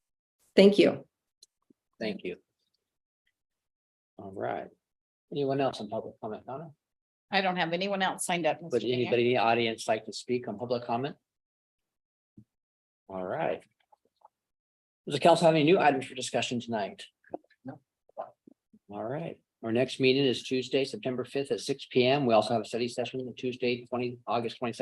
Thank you. Thank you. All right. Anyone else in public comment, Donna? I don't have anyone else signed up. Mr. Would Mayor. anybody in the audience like to speak on public comment? All right. Does the council have any new items for discussion tonight? No. All right, our next meeting is Tuesday, September 5th at 6 p.m. We also have a study session on Tuesday, August 22nd.